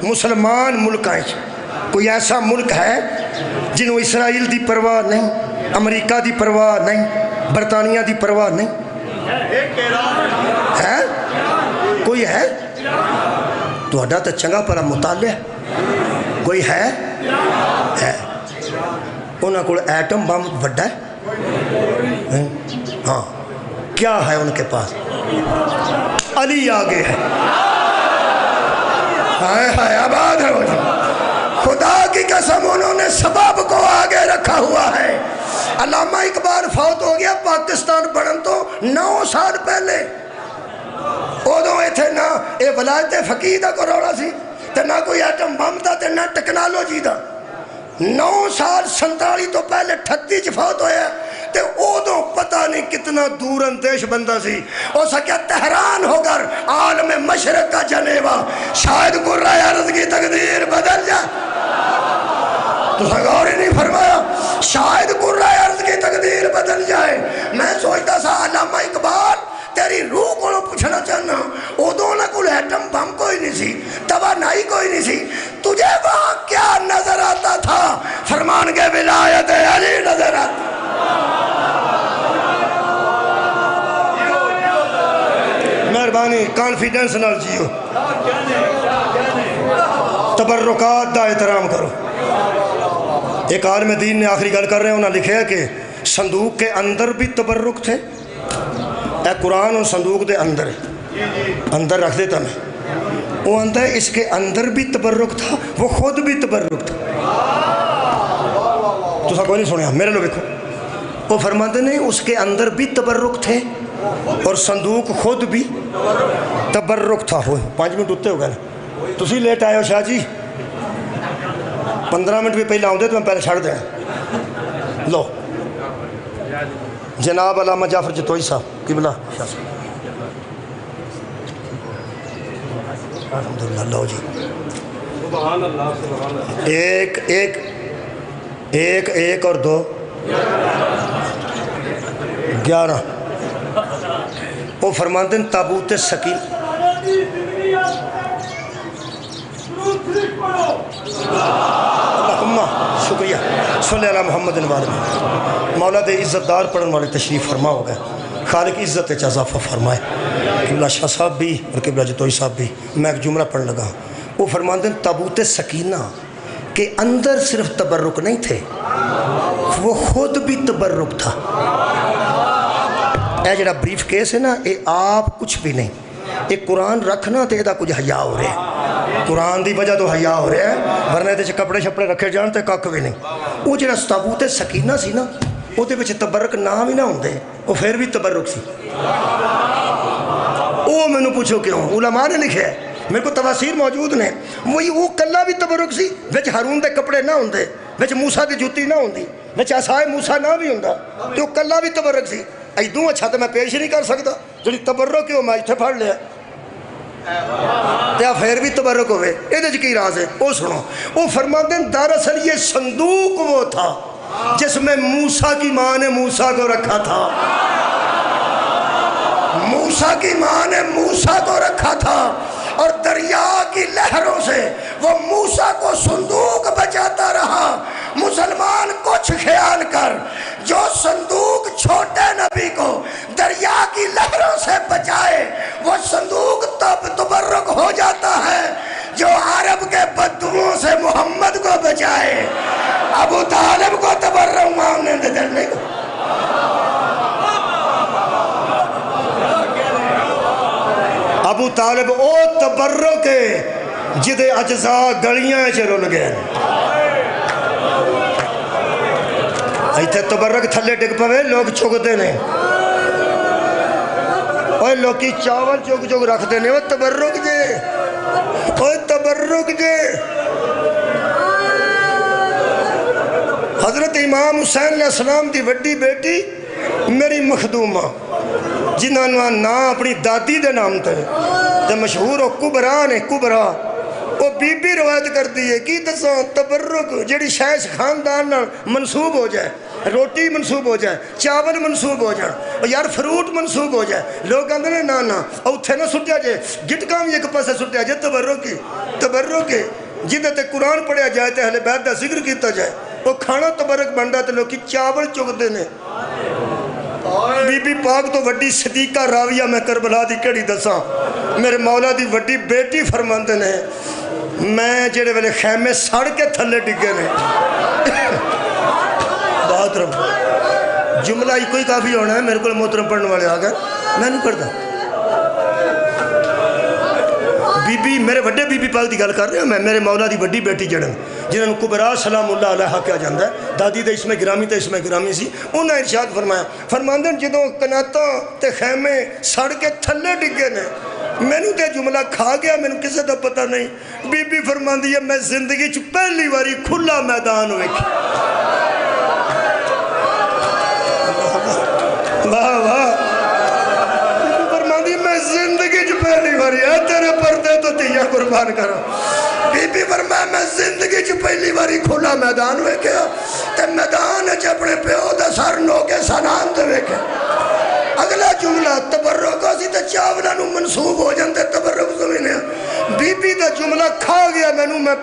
مسلمان ملک آئیں کوئی ایسا ملک ہے جنہوں اسرائیل دی پرواہ نہیں، امریکہ دی پرواہ نہیں، برطانیہ دی پرواہ نہیں ہے؟ کوئی ہے؟ تو اڈا تو چنگا پرا مطالعہ کوئی ہے؟ انہوں کو ایٹم بم بڑا ہے؟ ہاں کیا ہے ان کے پاس؟ علی آگے ہے، ہائے آباد ہے وہ، خدا کی قسم انہوں نے سبب کو آگے رکھا ہوا ہے۔ علامہ اقبال فوت ہو گیا پاکستان بڑھن تو 9 سال پہلے، ادو اتنے نہ یہ ولایت فقیہ دا کو رولا سی تے نہ کوئی ایٹم بم دا تے نہ ٹیکنالوجی دا۔ 9 سال 47 تو پہلے 38 چ فوت ہویا تے ادو پتہ نہیں کتنا دور اندیش بندہ سی۔ ہو سکیا تہران ہو کر عالم مشرق کا جنیوا، شاید قرۂ ارض کی تقدیر بدل جائے۔ تو غور ہی نہیں فرمایا، شاید قرۂ ارض کی تقدیر بدل جائے۔ میں سوچتا سا علامہ اقبال تیری روح کو پوچھنا چاہنا، ادو نہ کوئی ایٹم بم کوئی نہیں سی، توانائی کوئی نہیں سی، تجھے وہاں کیا نظر آتا تھا؟ فرمان کے ولایت علی نظر آتا۔ مہربانی کانفیڈنس نال جیو، تبرکات دا احترام کرو۔ ایک عالم دین نے آخری گل کر رہے ہیں، انہوں نے لکھا ہے کہ صندوق کے اندر بھی تبرک تھے۔ اے قرآن اور صندوق دے اندر ہے، اندر رکھ دیتا میں، وہ اندر اس کے اندر بھی تبرک تھا، وہ خود بھی تبرک تھا۔ تو سا کوئی نہیں سنیا، میرے لو دیکھو، وہ فرماتے نہیں اس کے اندر بھی تبرک تھے اور صندوق خود بھی تبرک تھا۔ 5 منٹ اتے ہو گئے نا، تسی لیٹ آئے ہو شاہ جی، 15 منٹ بھی پہلے آؤں دے تو میں پہلے چھڑ دیں۔ لو جناب علامہ جعفر جتوئی صاحب قبلہ شاہ صاحب، الحمدللہ۔ لو جی، ایک اور 2 11 وہ فرماتے ہیں تابوت سکین، اللہم شکریہ صلی اللہ محمد وآلہ۔ مولا دے عزت دار پڑھن والے تشریف فرما ہو گئے، خالق عزت اچھا اضافہ فرمائے۔ قبلہ شاہ صاحب بھی اور قبلہ جتوئی صاحب بھی، میں ایک جملہ پڑھنے لگا، وہ فرماتے ہیں تابوت سکینہ کے اندر صرف تبرک نہیں تھے، وہ خود بھی تبرک تھا۔ اے جڑا بریف کیس ہے نا، اے آپ کچھ بھی نہیں، اے قرآن رکھنا تے دا کچھ حیا ہو رہے ہیں، قرآن دی وجہ تو حیا ہو رہے ہیں، ورنہ دے کپڑے شپڑے رکھے جان تے کک بھی نہیں۔ وہ جڑا تابوت سکینہ سی نا، وہ دے وچ تبرک نام ہی نہ ہوندے، وہ پھر بھی تبرک سی۔ وہ میں نے پوچھو کیوں؟ علماء نے لکھے ہے، میرے کو تفاسیر موجود نے، وہی وہ کلا بھی تبرک سی، وچ ہارون دے کپڑے نہ ہوندے، وچ موسیٰ دی جوتی نہ ہوندی، وچ عصائے موسیٰ نہ بھی ہوندا، تو کلا بھی تبرک سی۔ ایدوں اچھا تو میں پیش نہیں کر سکتا، جڑی تبرک ہے میں اتنے پڑھ لیا، یا پھر بھی تبرک ہوئے۔ یہ کی راز ہے وہ سنو، وہ فرماتے ہیں دراصل یہ صندوق وہ تھا جس میں موسیٰ کی ماں نے موسیٰ کو رکھا تھا، موسیٰ کی ماں نے موسیٰ کو رکھا تھا، اور دریا کی لہروں سے وہ موسیٰ کو صندوق بچاتا رہا۔ مسلمان کچھ خیال کر، جو صندوق چھوٹے نبی کو دریا کی لہروں سے بچائے، وہ صندوق تب تبرک ہو جاتا ہے جو عرب کے بدوؤں سے محمد کو بچائے۔ ابو طالب کو تبرک ماننے دے دل نہیں۔ ابو طالب او تبرک جدے اجزاء گلیاں چلو گئے، ایتھے تبرک تھلے ڈگ پوے لوگ چگتے نہیں، اور لوگی چاول چگ چگ رکھتے نہیں، وہ تبرک جے، وہ تبرک جے۔ حضرت امام حسین علیہ السلام دی وڈی بیٹی میری مخدومہ، جنہاں نام اپنی دادی دے نام تے مشہور ہو کبرا نے، کبرا وہ بی بی روایت کر دی ہے کی دساں تبرک جڑی شاید خاندان منسوب ہو جائے، روٹی منسوب ہو جائے، چاول منسوب ہو جائے، یار فروٹ منسوب ہو جائے، لوگ کہتے ہیں نا نا اوتھے نہ سٹیا جائے، گٹکاں بھی ایک پاسے سٹیا جائے، تبرک جہدے تے قرآن پڑھیا جائے تے اہل بیت دا ذکر کیتا جائے وہ کھانا تبرک بندا تے لوکی چاول چگدے نے بی بی پاک تو وڈی صدیقہ راویہ میں کربلا دی کڑی دساں میرے مولا دی وڈی بیٹی فرماندے نے میں جڑے ویلے خیمے سڑ کے تھلے ڈگے نے بہت رب جملہ ہی کوئی کافی ہونا ہے میرے کو محترم پڑھنے والے آ گئے میں نہیں پڑھتا بی بی میرے وڈے بی بی پاک دی گل کر رہے ہیں میں میرے مولا دی وڈی بیٹی جڑن جنہوں نے کبرا سلام اللہ علیہ کیا جاندہ ہے دادی دے اسم گرامی تے اسم گرامی سی انہاں ارشاد فرمایا فرماندن جدوں کناتاں تے خیمے سڑ کے تھلے ڈگے نے مینوں تے جملہ کھا گیا مینوں کسے دا پتہ نہیں بی بی فرماندی ہے میں زندگی چ پہلی واری کھلا میدان ویکھیا واہ واہ فرماندی میں زندگی چ پہلی واری ہے تیرے پردے تو تیاں قربان کرو بی بی فرمایا میں زندگی چ پہلی واری کھلا میدان ویکھیا تے میدان چ اپنے پیو دا سر نوکے سنان تے ویکھیا اگلا جملہ تبرک اسی تے چاولا نو منصوب ہو جاندے تبرک سمجھنے بی بی دا جملہ کھا گیا مینوں میں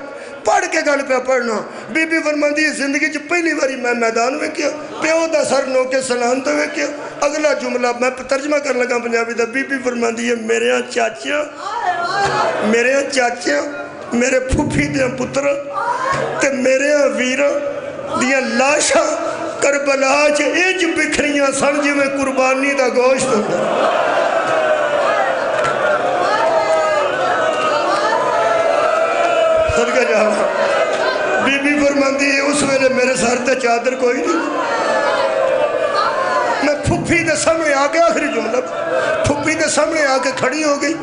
پڑھ کے گل پہ پڑھنا بی بی فرماندی ہے زندگی چ پہلی واری میں میدان ویکھیا پیو دا سر نوکے سنان تے ویکھیا اگلا جملہ میں ترجمہ کرنے لگا پنجابی دا بی بی فرماندی ہے میرے چاچیاں میرے پھوپھی دیاں پتر تے میرے ویراں دیاں لاشاں کربلا چ انج بکھریاں سن جویں قربانی دا گوشت ہوندا صدقہ جاواں بی بی فرماندی ہے اس ویلے میرے سر تے چادر کوئی نہیں میں پھوپھی دے سامنے آ کے آخری جملہ پھوپھی دے سامنے آ کے کھڑی ہو گئی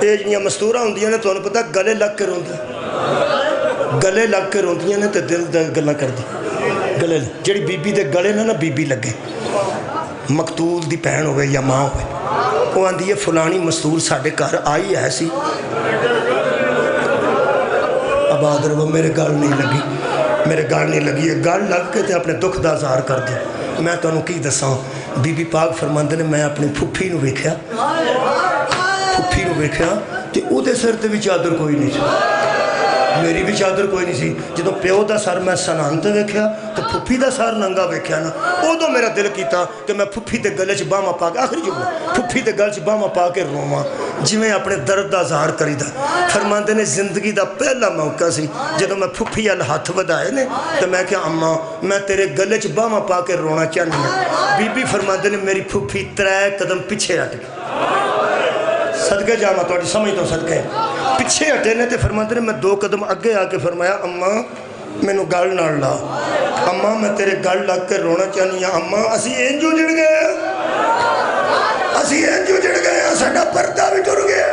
یہ جنیاں مستورہ ہوندیاں نے تو انہوں پتا گلے لگ کے روندیاں گلے لگ کے روندیاں نے تے دل گلہ کر دی گلے جڑی بی بی دے گلے نہ بی بی لگے مقتول دی پہن ہوئے یا ماں ہوئے وہ آندھی ہے فلانی مستور ساڑھے کار آئی ہے سی اب آدھر وہ میرے گال نہیں لگی ہے گال لگ کے تے اپنے دکھ دا اظہار کر دیا میں تو انہوں کی دساں بی بی پاک فرماندے نے میں اپنی پھوپھی نو ویکھیا تے او دے سر تے بھی چادر کوئی نہیں سی میری بھی چادر کوئی نہیں سی جدو پیو دا سر میں سنانتے ویکھیا تو پھوپھی دا سر ننگا ویکھیا نا او دو میرا دل کیتا کہ میں پھوپھی دے گلے چ باہما پا کے آخری جملہ پھوپھی دے گلے چ باہما پا کے روما جویں اپنے درد دا ظاہر کری دا فرماندے نے زندگی دا پہلا موقع سی جدو میں پھوپھی ال ہاتھ ودائے نے تو میں کہا اماں میں تیرے گلے چ باہما پا کے رونا چاہنی ہوں بی بی فرماندے نے میری پھوپھی 3 قدم پیچھے ہٹ گئی صدقے جاما توڑی سمجھ تو صدقے پیچھے ہٹے نے تے فرماندے نے میں 2 قدم اگے آ کے فرمایا اماں میں نو گل نہ لا اماں میں تیرے گل لگ کے رونا چاہنی ہوں اماں اسی انجو جڑ گئے ساڑھا پردہ بھی ٹر گیا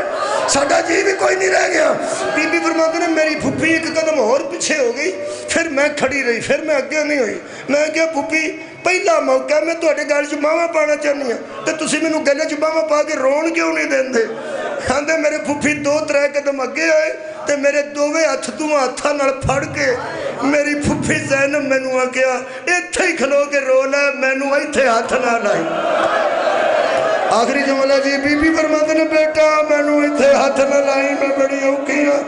ساڑھا جی بھی کوئی نہیں رہ گیا بی بی فرماندے نے میری پھوپھی 1 قدم اور پیچھے ہو گئی پھر میں کھڑی رہی پھر میں اگے نہیں ہوئی میں کہا پھوپھی پہلا موقع میں توڑے گل چ باہما پانا چاہنی ہوں تو تسی میں نو گلے چ باہما پا کے رون کیوں نہیں دین دے کہندے میرے پھوپھی 2-3 قدم اگے آئے تے میرے دوویں ہتھ دوواں ہتھاں نال پھڑ کے میری پھوپھی زینب مینوں آ گیا ایتھے ہی کھلو کے رو لے مینوں ایتھے ہاتھ نہ لائی آخری جملہ جی بی بی فرماندے نے بیٹا مینوں ایتھے ہاتھ نہ لائی میں بڑی اوکھی ہاں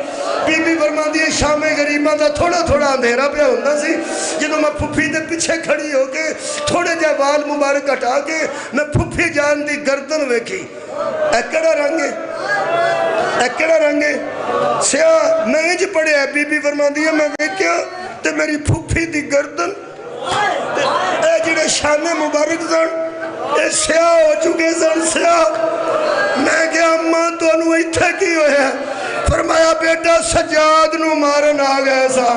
بی بی فرماندی ہے شام غریباں دا تھوڑا تھوڑا اندھیرا پہ ہوندا سی جدوں میں پھوپھی دے پیچھے کھڑی ہو کے تھوڑے جے وال مبارک ہٹا کے میں پھوپھی جان دی گردن ویکھی اے کیڑا رنگ ہے سیاہ میں انج پڑھیا ہے بی بی فرماندی ہے میں ویکھیا تے میری پھوپھی دی گردن اے جڑے شانے مبارک سن اے سیاہ ہو چکے سن سیاہ میں کہا اماں تو انہوں ایتھے کی ہوئے ہیں فرمایا بیٹا سجاد نو مارن آ گئے سا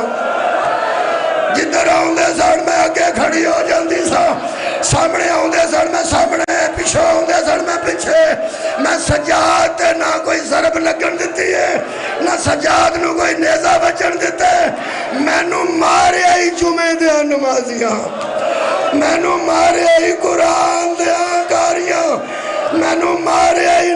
جدھر آؤں دے سن میں آگے کھڑی ہو جاندی سا سامنے آؤں دے سن میں سامنے پیچھے آؤں دے سن میں پیچھے میں سجاد تے نہ کوئی ضرب لگن دیتی ہے نہ سجاد نو کوئی نیزہ بچن دیتے میں نو مارے ہی جمعے دیا نمازیاں میں نو مارے ہی قرآن دیا کاریاں میں نو مارے ہی